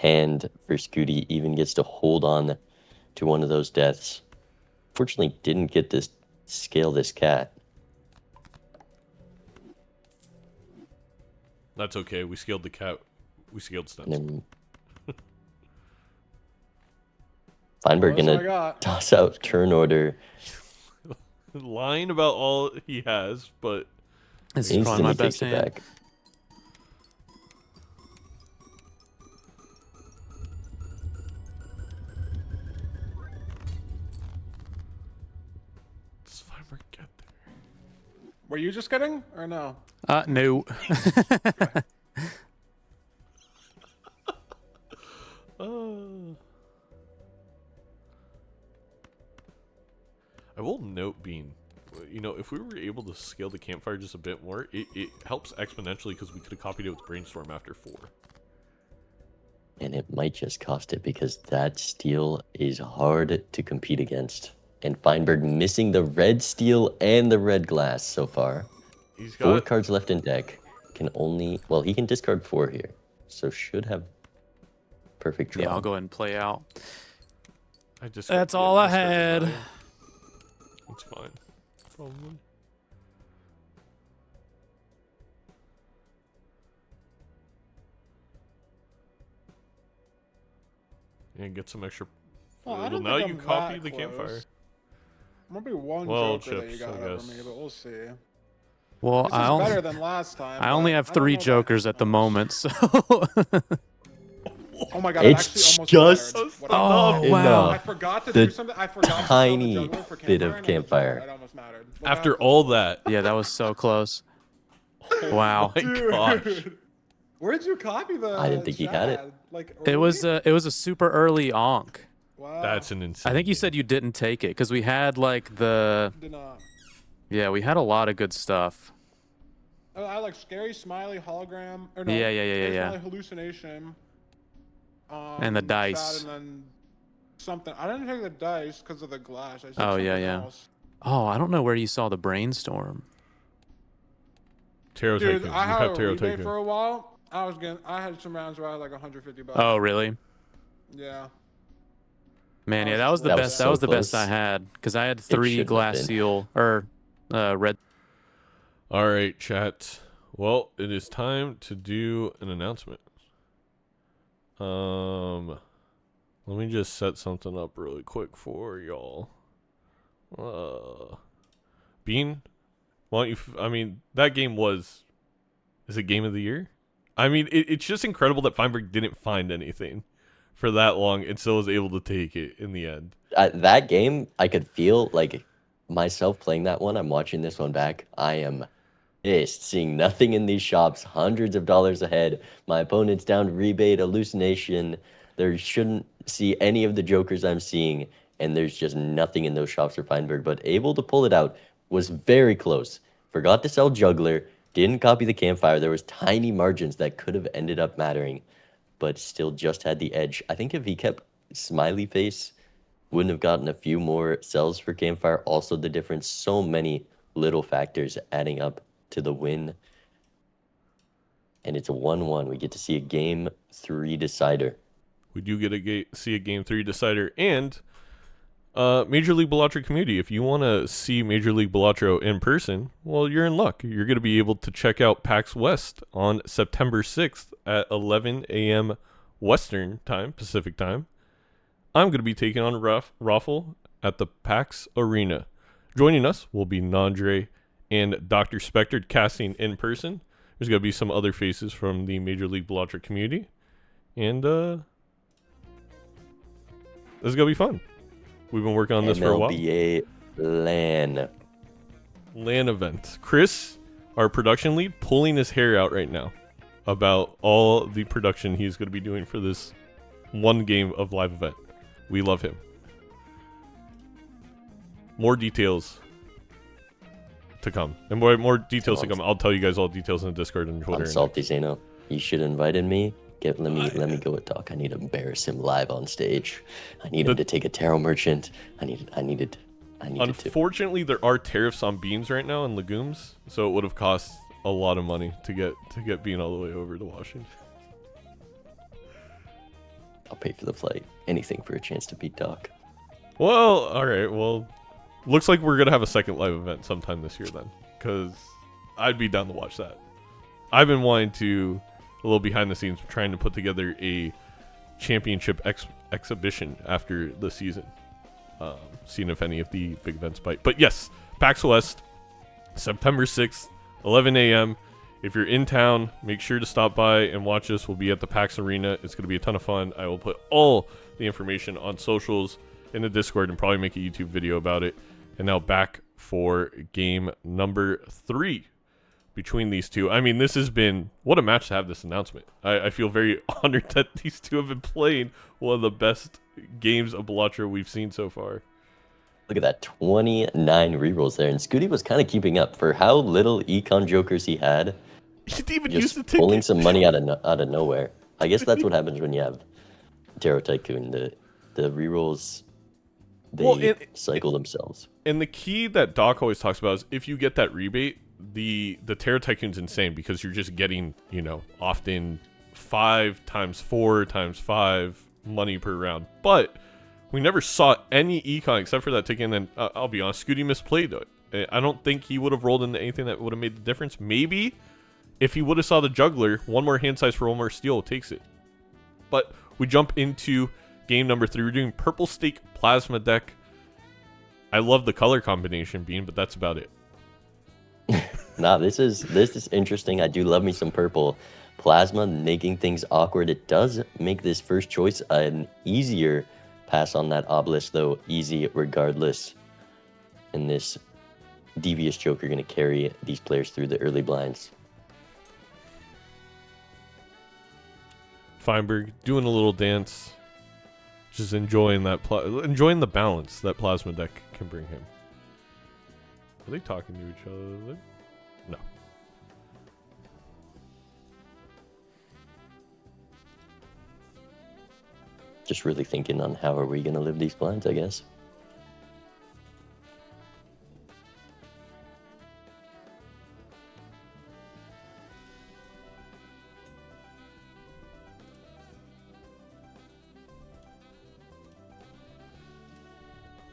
hand for Skoottie. Even gets to hold on to one of those deaths. Fortunately, didn't get to scale this cat. That's okay. We scaled the cat. We scaled stunts. And then Feinberg Well, that's what I gonna got. toss out turn order. Lying about all he has, but This is probably Instantly my takes best it hand. back. does Feinberg get there? Were you just kidding or no? No. I will note, Bean, if we were able to scale the campfire just a bit more, it helps exponentially because we could have copied it with Brainstorm after 4. And it might just cost it because that steel is hard to compete against. And Feinberg missing the red steel and the red glass so far. He's 4 got cards left in deck. He can discard 4 here. So should have perfect draw. Yeah, I'll go ahead and play out. just That's all I discarded had. 9. That's fine. Probably. And get some extra. Well, I Well, don't now think you I'm copy that the close. campfire. Might be one Well, joker that you chips, got I over guess. me, but we'll see. Well, This I is only, better than last time. I only but have I don't 3 know about jokers at the much. moment, so. Oh my god, it It's actually almost just mattered. What Oh, I did. wow. I forgot to The do something. I forgot to sell the tiny juggler for bit campfire, of and campfire. It almost mattered. Look After how all close that, Yeah, that was so close. Wow. my it was. gosh. Dude, where did you copy the? I didn't think he had it. Chad? Like It was early? it was a super early onk. Wow. That's an insane. I think you game. said you didn't take it because we had like Did not. we had a lot of good stuff. Oh, I like scary smiley hologram. Or no, Yeah. Scary Smiley hallucination. And the Chad, dice. and then something. I didn't take the dice because of the glass. I said Oh, yeah, something yeah. else. Oh, I don't know where you saw the brainstorm. Tarot Dude, Tycoon. I You had have a Tarot rebate Tycoon. for a while. I had some rounds where I had like 150 bucks. Oh, really? Yeah. Man, I yeah, was that was the That was best. That so was the best I close. had because I had 3 shouldn't have glass been. seal or red. All right, chat. Well, it is time to do an announcement. Let me just set something up really quick for y'all. Bean, why don't you? I mean, that game is it game of the year? I mean, it's just incredible that Feinberg didn't find anything for that long and still was able to take it in the end. That game, I could feel like myself playing that one. I'm watching this one back. I am pissed seeing nothing in these shops, hundreds of dollars ahead. My opponent's down rebate, hallucination. There shouldn't see any of the jokers I'm seeing, and there's just nothing in those shops for Feinberg. But able to pull it out, was very close. Forgot to sell juggler, didn't copy the campfire. There was tiny margins that could have ended up mattering, but still just had the edge. I think if he kept smiley face, wouldn't have gotten a few more sells for campfire. Also the difference, so many little factors adding up to the win. And it's a 1-1. We get to see a game 3 decider. We do get to see a game 3 decider and Major League Balatro community. If you want to see Major League Balatro in person, well, you're in luck. You're going to be able to check out PAX West on September 6th at 11 a.m. Western time, Pacific time. I'm going to be taking on Raffle at the PAX Arena. Joining us will be Nandre and Dr. Spectre casting in person. There's going to be some other faces from the Major League Balatro community. And this is going to be fun. We've been working on this for a while. MLBA LAN. LAN event. Chris, our production lead, pulling his hair out right now about all the production he's going to be doing for this one game of live event. We love him. More details to come. And more details to come. I'll tell you guys all details in the Discord and Twitter. I'm salty, Zeno. You should have invited me. Let me go and talk. I need to embarrass him live on stage. I need him to take a tarot merchant. I needed to. Unfortunately, there are tariffs on beans right now and legumes, so it would have cost a lot of money to get Bean all the way over to Washington. I'll pay for the flight. Anything for a chance to beat Doc. Well, all right. Well, looks like we're gonna have a second live event sometime this year then, because I'd be down to watch that. I've been wanting to, a little behind the scenes, trying to put together a championship exhibition after the season. Seeing if any of the big events bite. But yes, PAX West, September 6th, 11 a.m. If you're in town, make sure to stop by and watch us. We'll be at the PAX Arena. It's going to be a ton of fun. I will put all the information on socials, in the Discord, and probably make a YouTube video about it. And now back for game number 3 between these two. I mean, this has been, what a match to have this announcement. I feel very honored that these two have been playing one of the best games of Balatro we've seen so far. Look at that, 29 rerolls there. And Skoottie was kind of keeping up for how little econ jokers he had. He didn't even use Just the ticket. pulling some money out of nowhere. I guess that's what happens when you have Tarot Tycoon. The rerolls, they cycle themselves. And the key that Doc always talks about is if you get that rebate, the Tarot Tycoon's insane because you're just getting, you know, often 5 times 4 times 5 money per round. But we never saw any econ except for that ticket. And then I'll be honest, Skoottie misplayed it. I don't think he would have rolled into anything that would have made the difference. Maybe if he would have saw the juggler, one more hand size for one more steal takes it. But we jump into game number 3. We're doing Purple Stake Plasma deck. I love the color combination, Bean, but that's about it. Nah, this is interesting. I do love me some purple plasma, making things awkward. It does make this first choice an easier pass on that obelisk, though easy regardless. And this devious joker going to carry these players through the early blinds. Feinberg doing a little dance, just enjoying that, enjoying the balance that plasma deck can bring him. Are they talking to each other? No. Just really thinking on how are we going to live these blinds, I guess.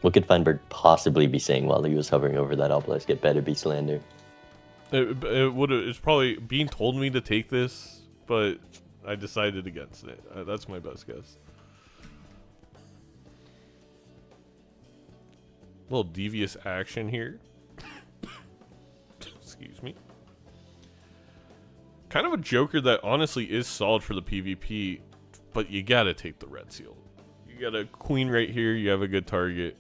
What could Feinberg possibly be saying while he was hovering over that obelisk? It better be slander. It would. It's probably being told me to take this, but I decided against it. That's my best guess. A little devious action here. Excuse me. Kind of a joker that honestly is solid for the PvP, but you gotta take the red seal. You got a queen right here. You have a good target.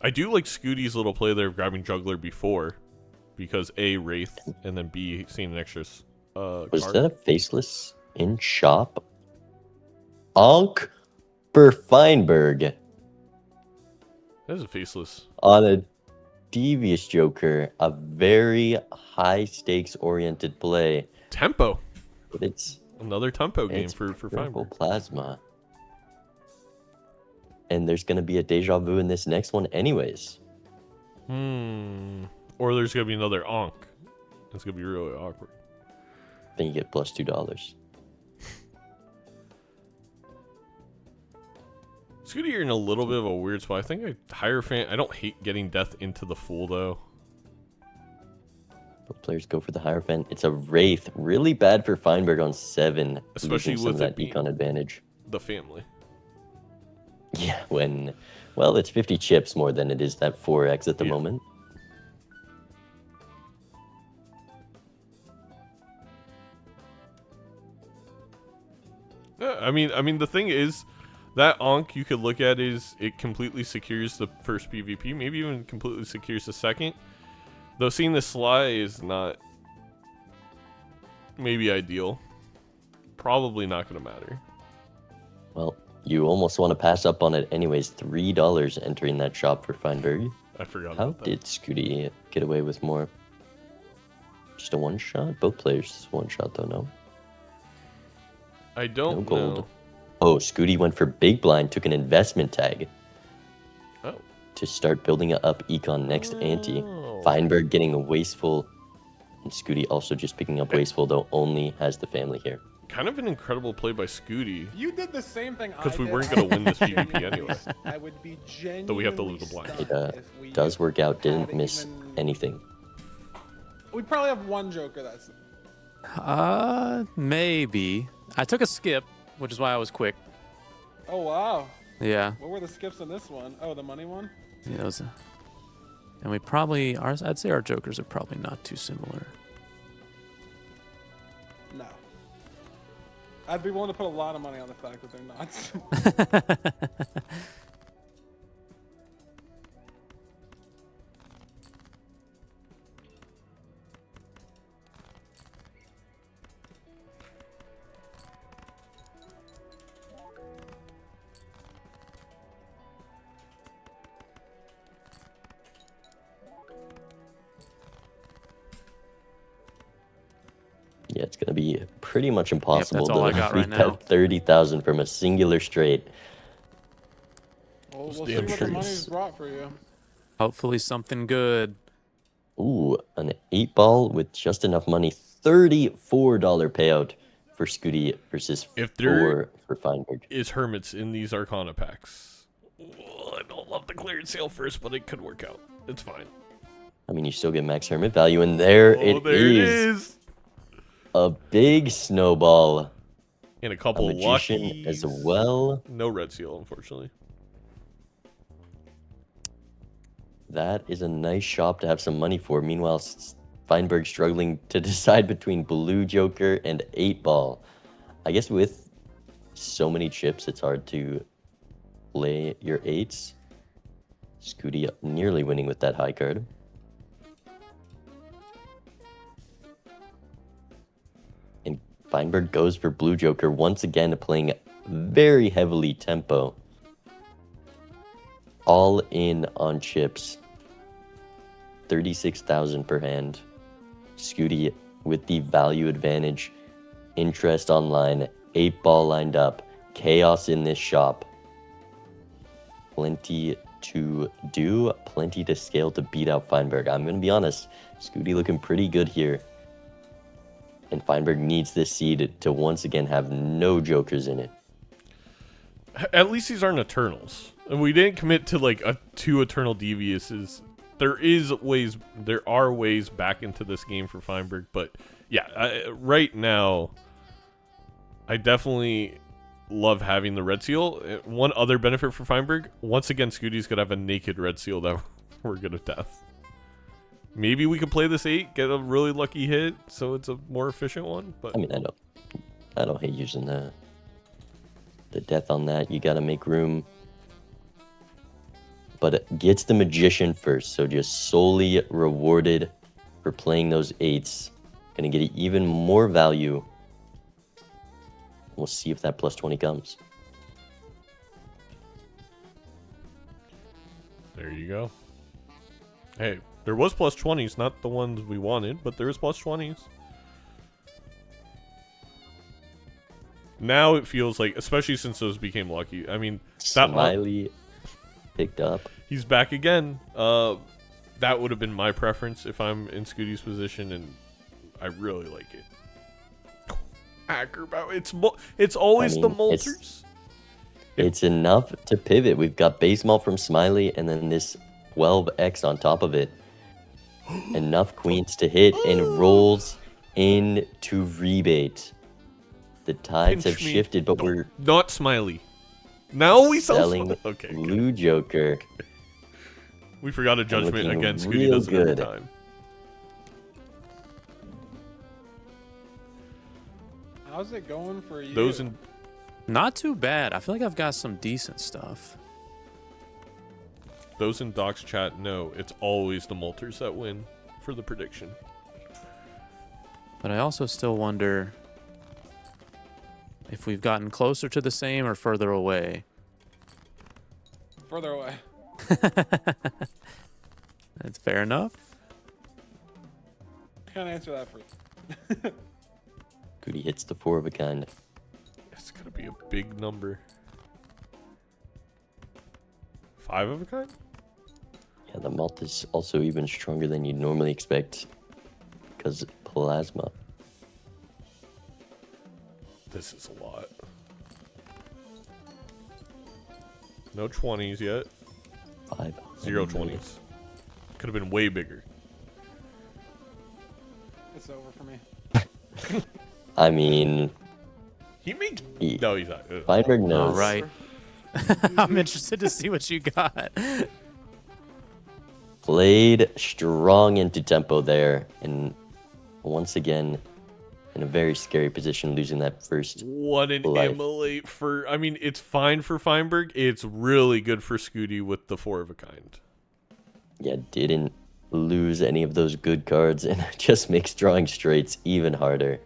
I do like Skoottie's little play there of grabbing juggler before, because A, Wraith, and then B, seeing an extra Was card. that a faceless in shop? Onk for Feinberg That is a faceless. on a devious joker. A very high stakes oriented play. Tempo. But it's Another tempo game It's for purple Feinberg. plasma. And there's gonna be a deja vu in this next one anyways. Or there's going to be another Onk. It's going to be really awkward. Then you get plus $2. Skoottie, you're in a little bit of a weird spot. I think I don't hate getting death into the Fool, though. Both players go for the Hierophant. It's a Wraith. Really bad for Feinberg on 7. Especially losing some with of it that being- econ advantage. The family. Yeah, well, it's 50 chips more than it is that 4x at the Yeah. moment. Yeah, I mean, the thing is, that Onk you could look at is it completely secures the first PvP, maybe even completely secures the second. Though seeing the Sly is not maybe ideal. Probably not going to matter. Well, you almost want to pass up on it anyways. $3 entering that shop for Feinberg. I forgot How about that. did Skoottie get away with more? Just a one shot? Both players one shot though, no? I don't No gold. know. Oh, Skoottie went for big blind, took an investment tag Oh. to start building up econ next ante. Oh. Feinberg getting a wasteful, and Skoottie also just picking up wasteful, though only has the family here. Kind of an incredible play by Skoottie. You did the same thing. Because we did, weren't going to win this I would PvP be anyway. I would be genuinely So we have to lose a blind. stunned It if we does work out. Didn't had miss even- anything. We probably have one Joker that's. Maybe. I took a skip, which is why I was quick. Oh wow. Yeah. What were the skips on this one? Oh, the money one. Yeah, it was and we probably, I'd say our jokers are probably not too similar. No. I'd be willing to put a lot of money on the fact that they're not. Yeah, it's gonna be pretty much impossible all I to got right reap now. that 30,000 from a singular straight. We'll Those see damn what the trees. money's brought for you. Hopefully something good. Ooh, an 8-ball with just enough money. $34 payout for Skoottie versus If there 4 for Feinberg. is hermits in these Arcana packs. I don't love the cleared sale first, but it could work out. It's fine. I mean, you still get max hermit value, and there Oh, it there is. A big snowball. And a A couple magician luckies. as well. No red seal, unfortunately. That is a nice shop to have some money for. Meanwhile, Feinberg struggling to decide between Blue Joker and 8-ball. I guess with so many chips, it's hard to play your 8s. Skoottie nearly winning with that high card. And Feinberg goes for Blue Joker, once again playing very heavily tempo. All in on chips. 36,000 per hand. Skoottie with the value advantage. Interest online. 8-ball lined up. Chaos in this shop. Plenty to do. Plenty to scale to beat out Feinberg. I'm going to be honest. Skoottie looking pretty good here. And Feinberg needs this seed to once again have no jokers in it. At least these aren't Eternals. And we didn't commit to like 2 Eternal Deviouses. There are ways back into this game for Feinberg, but yeah, right now, I definitely love having the red seal. One other benefit for Feinberg, once again, Skoottie's gonna have a naked red seal that we're gonna death. Maybe we could play this 8, get a really lucky hit, so it's a more efficient one. But I mean, I don't hate using the death on that. You gotta make room. But it gets the magician first, so just solely rewarded for playing those 8s. Gonna get even more value. We'll see if that plus 20 comes. there you go. Hey, there was plus 20s, not the ones we wanted, but there is plus 20s. Now it feels like, especially since those became lucky. I mean, that Smiley picked up. he's back again. That would have been my preference if I'm in Skoottie's position, and I really like it. Acrobat, it's always I the mean, Molters. It's enough to pivot. We've got base malt from Smiley and then this 12x on top of it. Enough queens to hit and rolls into rebate. The tides Pinch have me. shifted, but No, we're not Smiley. Now we sell selling Smiley. Okay, Blue Joker. we forgot a judgment looking again. Skoottie real does it every good. time. How's it going for you? Those in Not too bad. I feel like I've got some decent stuff. Doc's chat know it's always the Molters that win for the prediction. But I also still wonder if we've gotten closer to the same or further away. Further away. That's fair enough. I can't answer that for you. Skoottie hits the 4 of a kind. It's gonna be a big number. 5 of a kind? Yeah, the malt is also even stronger than you'd normally expect because plasma. This is a lot. No 20s yet. 0 20s. Could have been way bigger. It's over for me. I mean, He made. No, he's not. Feinberg knows. All right. I'm interested to see what you got. Played strong into tempo there, and once again, in a very scary position, losing that first. What an life. immolate for. I mean, it's fine for Feinberg. It's really good for Skoottie with the 4 of a kind. Yeah, didn't lose any of those good cards, and it just makes drawing straights even harder.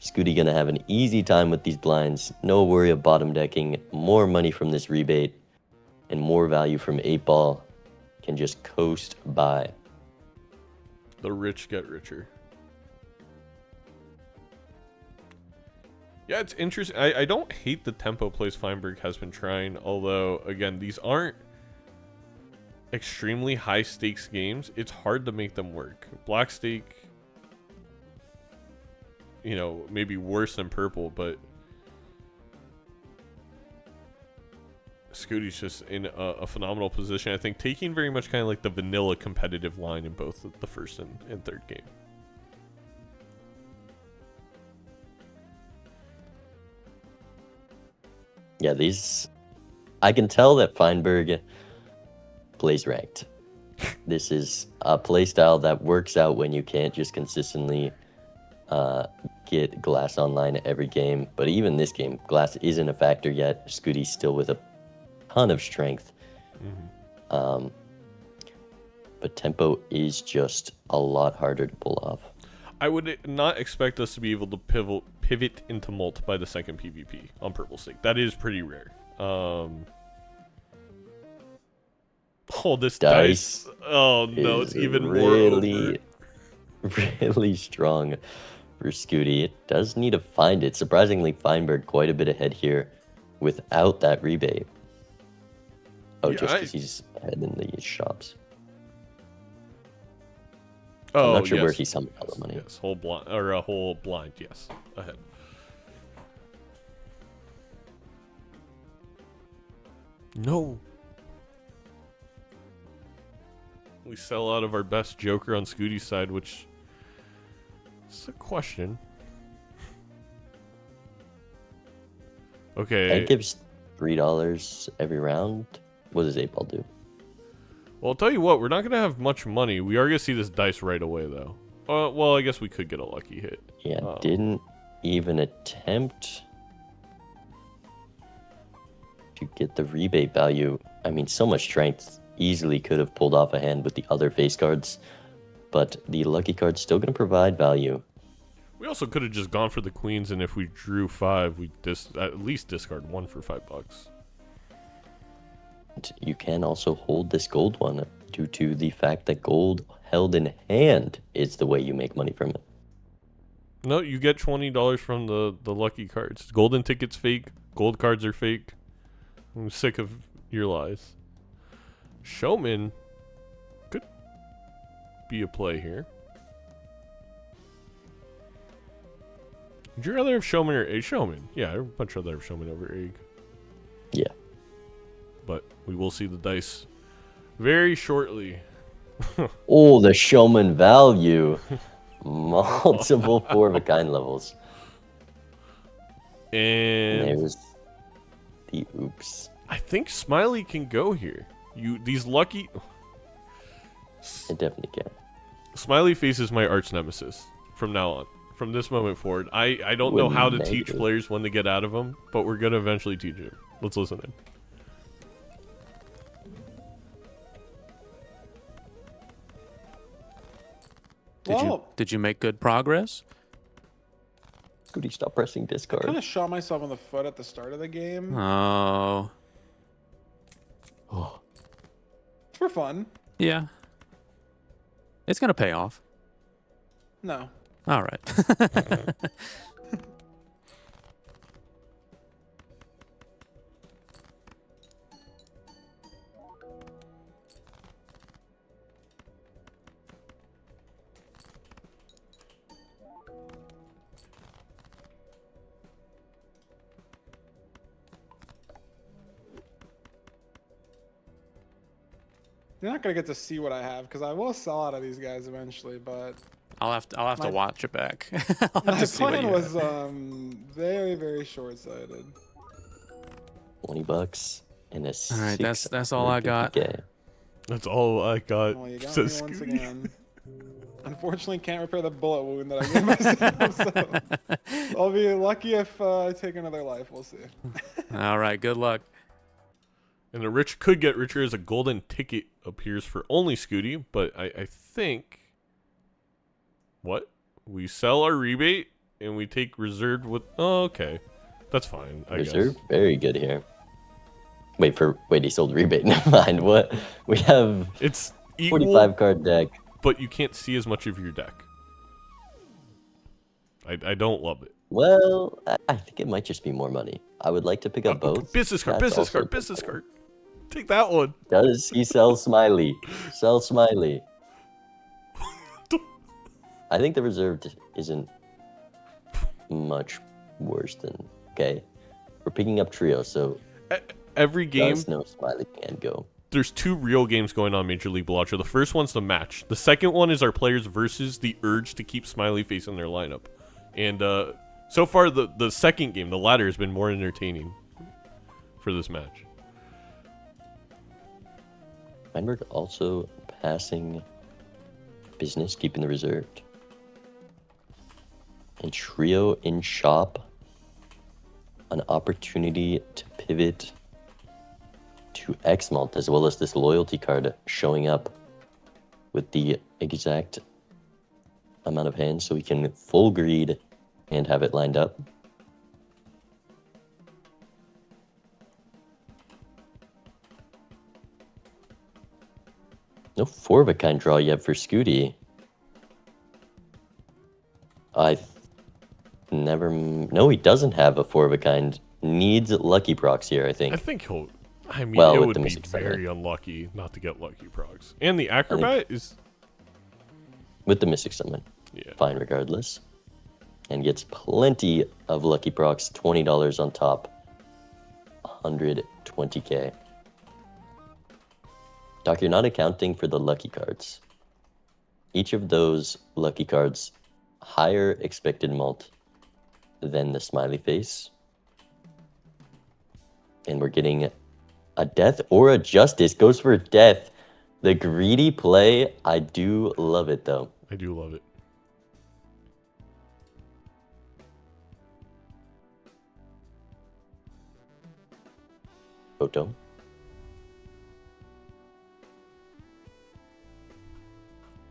Skoottie gonna have an easy time with these blinds. No worry of bottom decking. More money from this rebate, and more value from 8-ball. Can just coast by. The rich get richer. Yeah, it's interesting. I don't hate the tempo plays Feinberg has been trying, although, again, these aren't extremely high stakes games. It's hard to make them work. Black stake, you know, maybe worse than purple, but Skoottie's just in a phenomenal position. I think taking very much kind of like the vanilla competitive line in both the first and third game. Yeah, these. I can tell that Feinberg plays ranked. This is a playstyle that works out when you can't just consistently get glass online every game. But even this game, glass isn't a factor yet. Skoottie's still with a ton of strength. But tempo is just a lot harder to pull off. I would not expect us to be able to pivot into mult by the second PvP on purple stake. That is pretty rare. Oh, this dice. Oh no, it's even really, more over. really strong for Skoottie. It does need to find it. Surprisingly, Feinberg quite a bit ahead here without that rebate. Oh, Yeah, just because he's ahead in the shops. Oh, I'm not sure yes. where he summoned all the money. Yes, whole blind or a whole blind. Yes, ahead. No. We sell out of our best Joker on Skoottie's side, which is a question. Okay. That gives $3 every round. What does 8-ball do? Well, I'll tell you what, we're not going to have much money. We are going to see this dice right away, though. Well, I guess we could get a lucky hit. Yeah, didn't even attempt to get the rebate value. I mean, so much strength. Easily could have pulled off a hand with the other face cards. But the lucky card's still going to provide value. We also could have just gone for the queens, and if we drew 5, we at least discard 1 for $5. You can also hold this gold one due to the fact that gold held in hand is the way you make money from it. No, you get $20 from the lucky cards. Golden tickets fake. Gold cards are fake. I'm sick of your lies. Showman could be a play here. Would you rather have Showman or Egg? Showman. Yeah, I'd much rather have Showman over Egg. Yeah. But we will see the dice very shortly. Oh, the showman value. Multiple 4-of-a-kind levels. And there's the oops. I think Smiley can go here. These lucky... It definitely can. Smiley faces my arch nemesis from now on. From this moment forward. I don't know how to teach players when to get out of them, but we're going to eventually teach him. Let's listen in. Did you make good progress? Skoottie, stop pressing I discard. kind of shot myself in the foot at the start of the game. Oh. Oh, For fun. Yeah. It's gonna pay off. No. All right. You're not gonna get to see what I have because I will sell out of these guys eventually. But I'll have to watch it back. I'll have my to see what plan you was have. very, very short-sighted. $20 and a All right, that's all I got. 650K. That's all I got. Well, you got me says once Skoottie. again. Unfortunately, can't repair the bullet wound that I gave myself. So I'll be lucky if I take another life. We'll see. All right, good luck. And the rich could get richer as a golden ticket appears for only Skoottie, but I think... What? We sell our rebate and we take reserved with... Oh, okay. That's fine, I Reserve, guess. very good here. Wait, he sold rebate. Never mind. What? We have It's equal, 45 card deck. but you can't see as much of your deck. I don't love it. Well, I think it might just be more money. I would like to pick up both. Business card, That's business also card, business card. Take that one. Does he sell Smiley? Sell Smiley. I think the reserved isn't much worse than... Okay. We're picking up trio, so... Every game, Does no Smiley can go. there's 2 real games going on Major League Balatro. The first one's the match. The second one is our players versus the urge to keep Smiley face in their lineup. And so far, the second game, the latter, has been more entertaining for this match. Feinberg also passing business, keeping the reserved. And trio in shop. An opportunity to pivot to X-Malt, as well as this loyalty card showing up with the exact amount of hands, so we can full greed and have it lined up. No 4-of-a-kind draw yet for Skoottie. No, he doesn't have a 4-of-a-kind. Needs Lucky Procs here, I think. I think he'll... I mean, Well, it with would the be Mystic Summon. very unlucky not to get Lucky Procs. And the Acrobat is... With the Mystic Summon. Yeah. Fine regardless. And gets plenty of Lucky Procs, $20 on top. 120k. Doc, you're not accounting for the lucky cards. Each of those lucky cards higher expected mult than the smiley face. And we're getting a death or a justice. Goes for death. The greedy play. I do love it though. I do love it. Photo.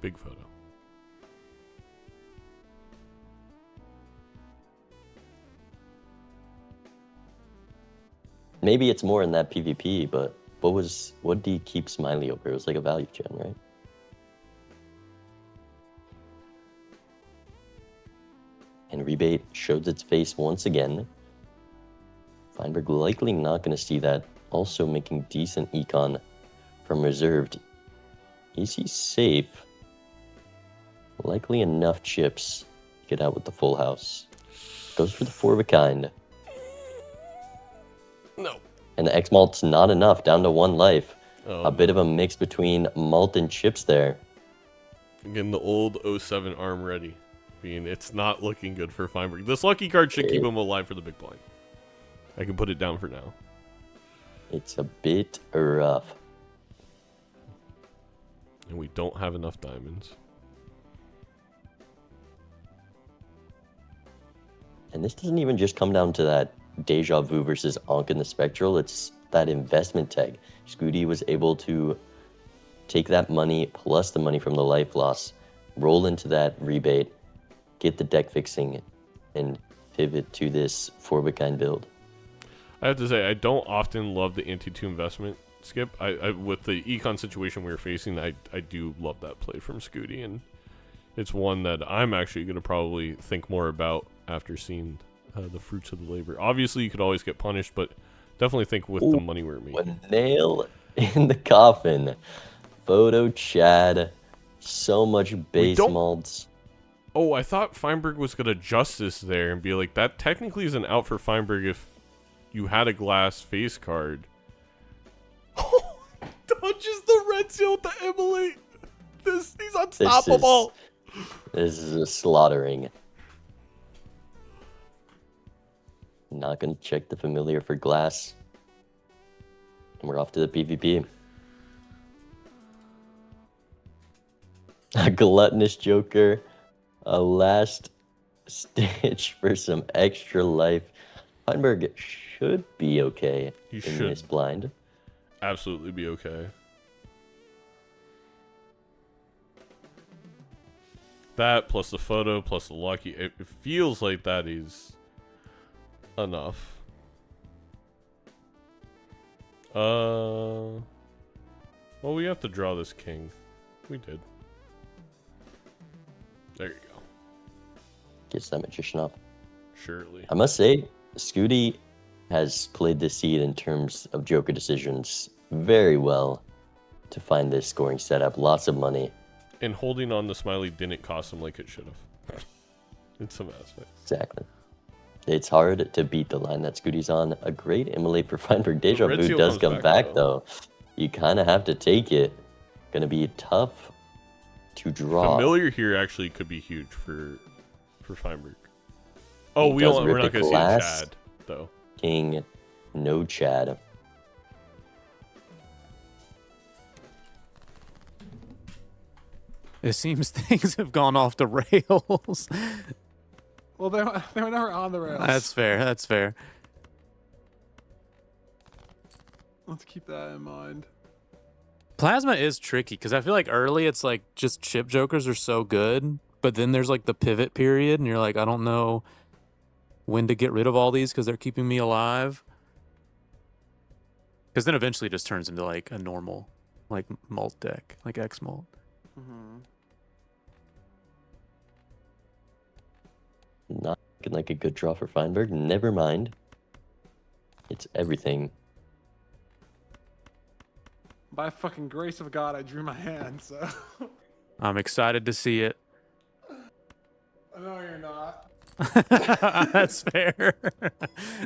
Big photo. Maybe it's more in that PvP, but what did he keep Smiley over? It was like a value gem, right? And rebate shows its face once again. Feinberg likely not going to see that. Also making decent econ from reserved. Is he safe? Likely enough chips to get out with the full house. Goes for the 4-of-a-kind. No. And the X-Malt's not enough, down to 1 life. Oh, A bit of a mix between malt and chips there. Getting the old 07 arm ready. Being it's not looking good for Feinberg. This lucky card should keep him alive for the big blind. I can put it down for now. It's a bit rough. And we don't have enough diamonds. And this doesn't even just come down to that Deja Vu versus Ankh in the Spectral. It's that investment tag. Skoottie was able to take that money plus the money from the life loss, roll into that rebate, get the deck fixing, and pivot to this 4-of-a-kind build. I have to say, I don't often love the anti-2 investment skip. I with the econ situation we were facing, I do love that play from Skoottie, and it's one that I'm actually going to probably think more about after seeing the fruits of the labor. Obviously, you could always get punished, but definitely think with the money we're making. A nail in the coffin. Photo Chad. So much base don't- malts. Oh, I thought Feinberg was going to justice there and be like, that technically is an out for Feinberg if you had a glass face card. Dodges the red seal to immolate. He's unstoppable. This is a slaughtering. Not gonna check the familiar for glass. And we're off to the PvP. A gluttonous Joker. A last stitch for some extra life. Feinberg should be okay He in should this blind. absolutely be okay. That plus the photo plus the lucky. It feels like that is enough. Well, we have to draw this king. We did. There you go. Gets that magician off. Surely. I must say, Skoottie has played this seed in terms of Joker decisions very well to find this scoring setup. Lots of money. And holding on to Smiley didn't cost him like it should have. In some aspects. Exactly. It's hard to beat the line that Skootie's on. A great immolate for Feinberg. Deja Red Vu Seal does comes come back, back, though. You kind of have to take it. Gonna be tough to draw. Familiar here actually could be huge for Feinberg. Oh, He does we're rip not the going to see glass. Chad, though. King, no Chad. It seems things have gone off the rails. Well, they were never on the rails. That's fair. That's fair. Let's keep that in mind. Plasma is tricky because I feel like early it's like just chip jokers are so good, but then there's like the pivot period, and you're like, I don't know when to get rid of all these because they're keeping me alive. Because then eventually it just turns into like a normal, like mult deck, like X mult. Mm-hmm. Not looking like a good draw for Feinberg. Never mind. It's everything. By fucking grace of God, I drew my hand, so. I'm excited to see it. No, you're not. That's fair.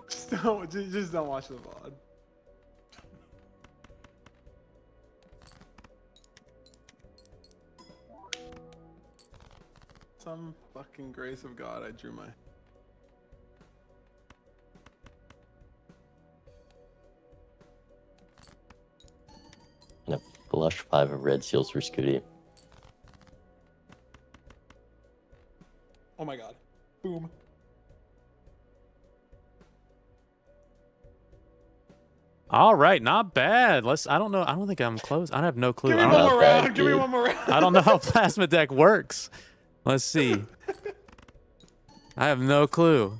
Just don't watch the VOD. Some fucking grace of God, I drew my. And a flush 5 of red seals for Skoottie. Oh my God. Boom. All right, not bad. I don't know. I don't think I'm close. I have no clue. Give me I one don't, Not more bad, round. Give me dude. one more round. I don't know how plasma deck works. Let's see. I have no clue.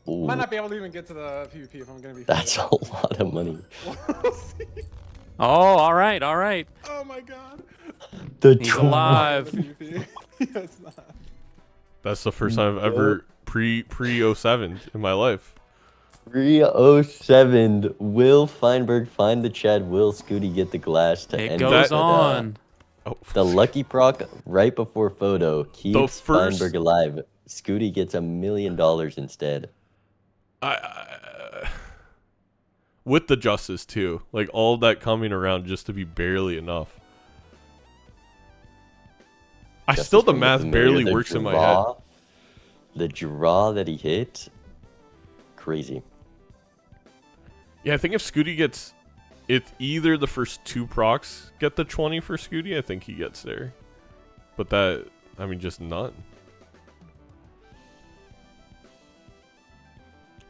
Ooh, Might not be able to even get to the PvP if I'm gonna be. that's a lot of money. We'll see. Oh, all right, all right. Oh my God. The He's alive. PvP. Yes, not. That's the first time I've ever pre 07 in my life. 307. Will Feinberg find the Chad? Will Skoottie get the glass to It end goes it? on. Oh, The lucky proc right before photo keeps first- Feinberg alive. Skoottie gets $1 million instead. with the justice too, like all that coming around just to be barely enough. Justice Still, the from math familiar, barely the works in my head. The draw that he hit, crazy. Yeah, I think if Skoottie gets, it's either the first 2 procs get the 20 for Skoottie, I think he gets there. But that, I mean, just none.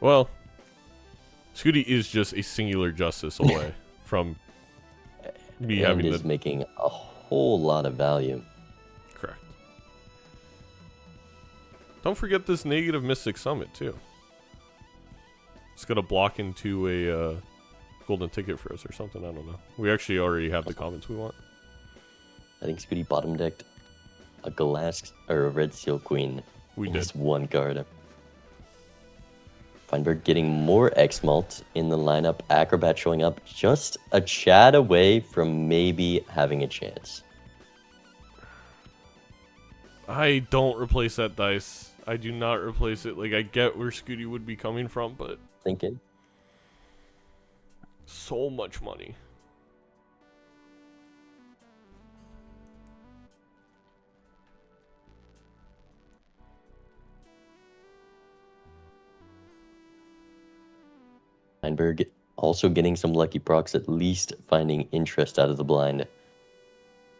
Well, Skoottie is just a singular justice away from me And having is the making a whole lot of value. correct. Don't forget this negative Mystic Summit too. It's gonna block into a golden ticket for us or something. I don't know. We actually already have the comments we want. I think Skoottie bottom decked a glass or a red seal queen. We in did. his one card. Feinberg getting more X-Malt in the lineup. Acrobat showing up just a Chad away from maybe having a chance. I don't replace that dice. I do not replace it. Like, I get where Skoottie would be coming from, but Thinking. so much money. Feinberg also getting some lucky procs, at least finding interest out of the blind.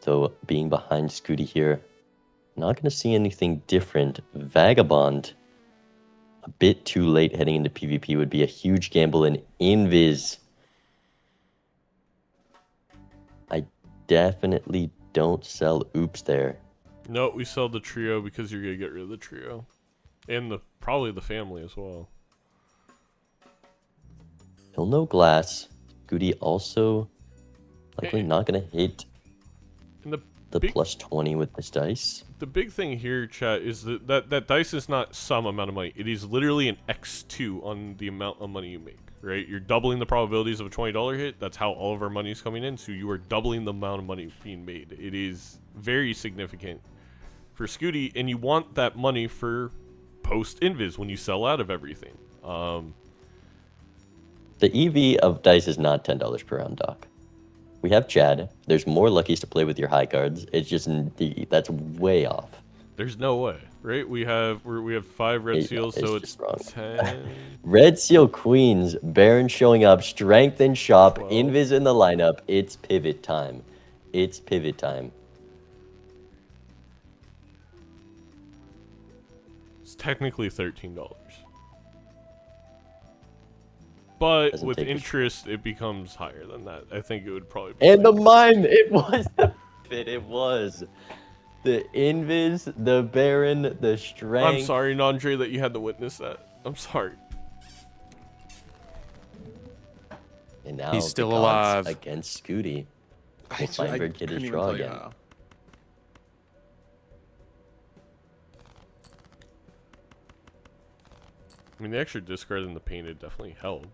Though being behind Skoottie here, not going to see anything different. Vagabond, a bit too late heading into PvP, would be a huge gamble. In Invis, I definitely don't sell oops there. No, we sell the trio because you're gonna get rid of the trio, and probably the family as well. Still no glass. Skoottie also likely not going to hit And the plus 20 with this dice. the big thing here, chat, is that dice is not some amount of money. It is literally an X2 on the amount of money you make, right? You're doubling the probabilities of a $20 hit. That's how all of our money is coming in. So you are doubling the amount of money being made. It is very significant for Skoottie, and you want that money for post-invis when you sell out of everything. The EV of dice is not $10 per round, Doc. We have Chad. There's more luckies to play with your high cards. It's just that's way off. There's no way, right? We have 5 red seals, so just it's wrong. 10. Red Seal Queens, Baron showing up, Strength in shop, 12. Invis in the lineup. It's pivot time. It's pivot time. It's technically $13. But Doesn't with take a interest, it becomes higher than that. I think it would probably be And the like- mime, it was the pivot. It was the Invis, the Baron, the Strength. I'm sorry, Nandre, that you had to witness that. I'm sorry. And now He's still the gods alive. against Skoottie. I Will Feinberg hit his couldn't even draw tell you again? how. I mean, the extra discard in the painted definitely helped.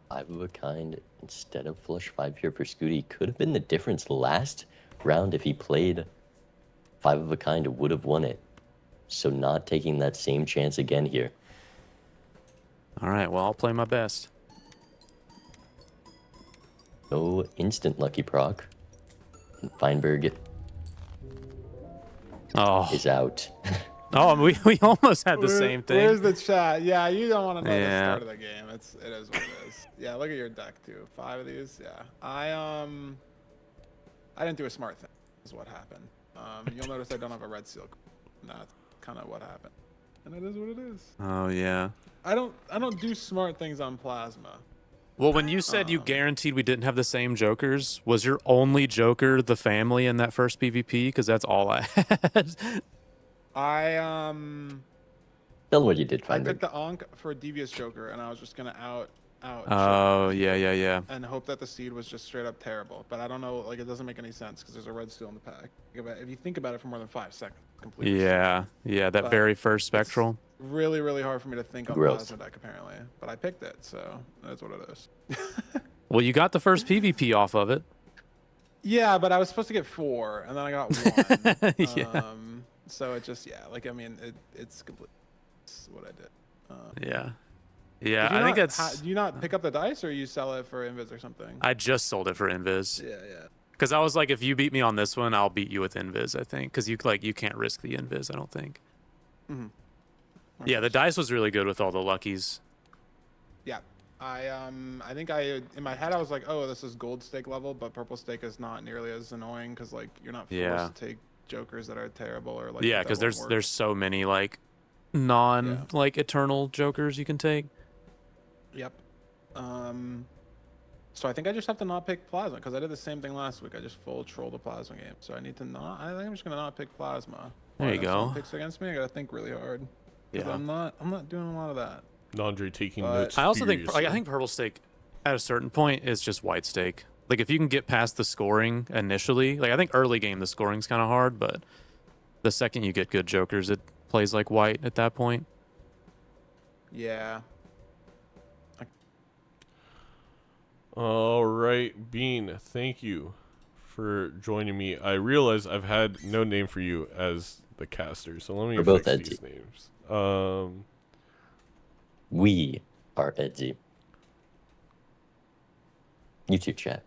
Five of a kind instead of flush 5 here for Skoottie could have been the difference last round. If he played 5 of a kind, would have won it. So not taking that same chance again here. All right, well, I'll play my best. No instant lucky proc. And Feinberg Oh, is out. we almost had the same thing. Where's the chat? Yeah, you don't want to know the Yeah. start of the game. It is what it is. Yeah, look at your deck too. 5 of these. Yeah, I didn't do a smart thing. Is what happened. You'll notice I don't have a red seal. And that's kind of what happened. And it is what it is. Oh yeah. I don't do smart things on plasma. Well, when you said you guaranteed we didn't have the same jokers, was your only joker the family in that first PvP? Because that's all I had. I Tell him what you did, I Feinberg. picked the Ankh for a devious joker, and I was just gonna out. Oh yeah. And hope that the seed was just straight up terrible. But I don't know, like, it doesn't make any sense because there's a red steel in the pack. If you think about it for more than 5 seconds, completely. Yeah. That But very first spectral. Really, really hard for me to think on Gross. plasma deck apparently. But I picked it, so that's what it is. Well, you got the first PvP off of it. Yeah, but I was supposed to get 4, and then I got 1. Yeah. So it just, yeah, like, I mean, it's complete. It's what I did. Yeah. Did Yeah, you I think not- that's. Do you not pick up the dice, or you sell it for invis or something? I just sold it for Invis. Yeah. Because I was like, if you beat me on this one, I'll beat you with Invis, I think. Because you can't risk the Invis, I don't think. Mm-hmm. Yeah, the dice was really good with all the luckies. Yeah. I think in my head I was like, oh, this is gold stake level, but purple stake is not nearly as annoying because, like, you're not forced Yeah. to take jokers that are terrible or like. Yeah, that because won't there's work. there's so many like non like eternal jokers you can take. Yep. So I think I just have to not pick plasma because I did the same thing last week. I just full troll the plasma game. So I need to not. I think I'm just gonna not pick plasma. There you If someone go. picks against me, I gotta think really hard. 'Cause Yeah. I'm not doing a lot of that. Nandre taking But- notes. I also think furiously. I think purple stake at a certain point is just white stake. Like if you can get past the scoring initially, like I think early game the scoring's kind of hard, but the second you get good jokers, it plays like white at that point. Yeah. All right, Bean, thank you for joining me. I realize I've had no name for you as the casters. So let me We're both fix these Etsy. names. We are Etsy. You too, chat.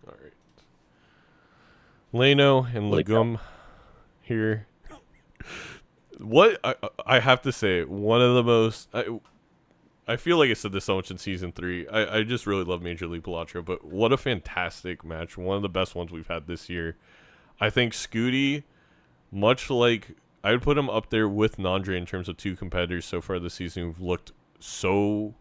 All right. Leno and Like Legum here. What I have to say, one of the most I feel like I said this so much in season 3. I just really love Major League Balatro, but what a fantastic match. One of the best ones we've had this year. I think Skoottie, much like I would put him up there with Nandre in terms of 2 competitors so far this season who've looked so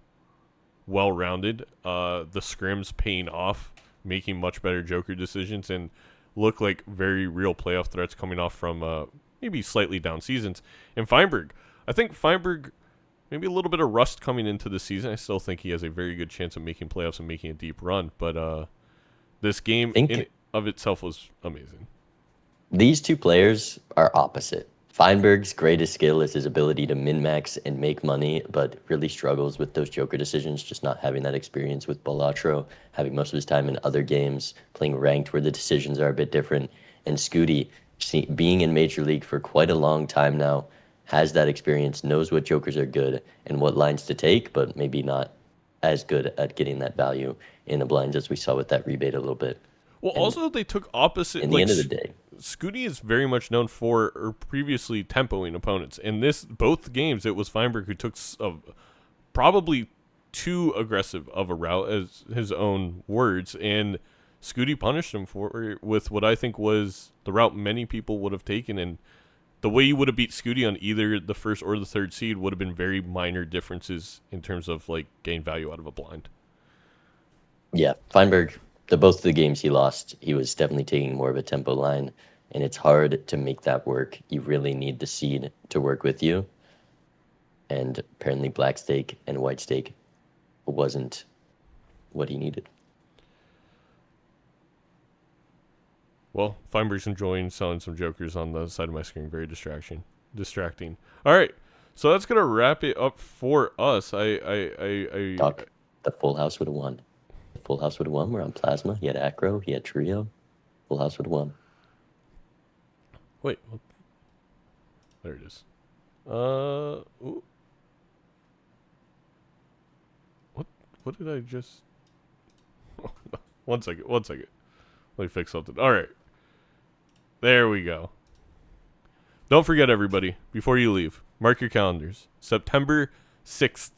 well-rounded. The scrims paying off, making much better Joker decisions, and look like very real playoff threats coming off from maybe slightly down seasons. And Feinberg, I think Feinberg, maybe a little bit of rust coming into the season. I still think he has a very good chance of making playoffs and making a deep run. But this game in of itself was amazing. These 2 players are opposite. Feinberg's greatest skill is his ability to min-max and make money, but really struggles with those Joker decisions, just not having that experience with Balatro, having most of his time in other games, playing ranked where the decisions are a bit different. And Skoottie, being in Major League for quite a long time now, has that experience, knows what Jokers are good and what lines to take, but maybe not as good at getting that value in the blinds as we saw with that rebate a little bit. Well, And also they took opposite. in the end of the day, Skoottie is very much known for or previously tempoing opponents. In both games, it was Feinberg who took probably too aggressive of a route, as his own words, and Skoottie punished him for with what I think was the route many people would have taken. And the way you would have beat Skoottie on either the first or the third seed would have been very minor differences in terms of like gain value out of a blind. yeah, Feinberg, both of the games he lost, he was definitely taking more of a tempo line, and it's hard to make that work. You really need the seed to work with you, and apparently Black Stake and White Stake wasn't what he needed. Well, Feinberg's enjoying selling some Jokers on the side of my screen. Very distracting. All right, so that's gonna wrap it up for us. Doc, the full house would have won. The full house would have won. We're on Plasma. He had Acro. He had Trio. Full house would have won. Wait, there it is. Ooh. What did I just? One second. Let me fix something. All right, there we go. Don't forget, everybody, before you leave, mark your calendars. September 6th,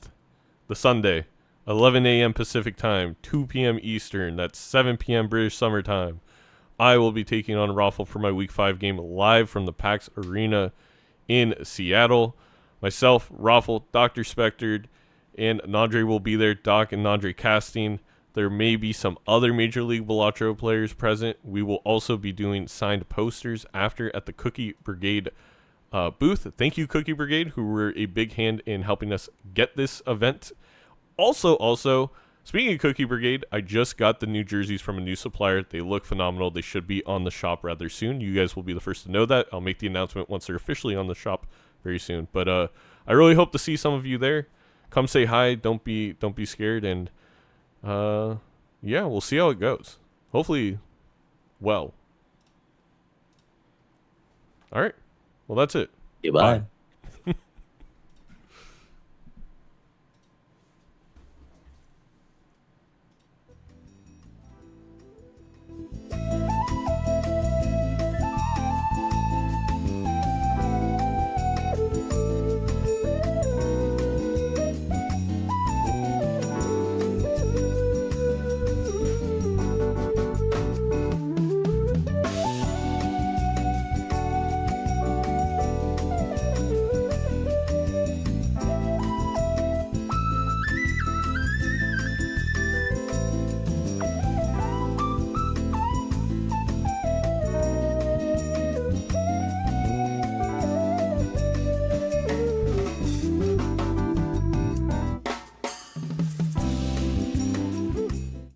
the Sunday, 11 a.m. Pacific time, 2 p.m. Eastern. That's 7 p.m. British Summer Time. I will be taking on Raffle for my Week 5 game live from the PAX Arena in Seattle. Myself, Raffle, Dr. Spectred, and Nandre will be there. Doc and Nandre casting. There may be some other Major League Balatro players present. We will also be doing signed posters after at the Cookie Brigade booth. Thank you, Cookie Brigade, who were a big hand in helping us get this event. Also, speaking of Cookie Brigade, I just got the new jerseys from a new supplier. They look phenomenal. They should be on the shop rather soon. You guys will be the first to know that. I'll make the announcement once they're officially on the shop very soon. But I really hope to see some of you there. Come say hi. Don't be scared. And yeah, we'll see how it goes. Hopefully, well. All right. Well, that's it. Goodbye. Bye.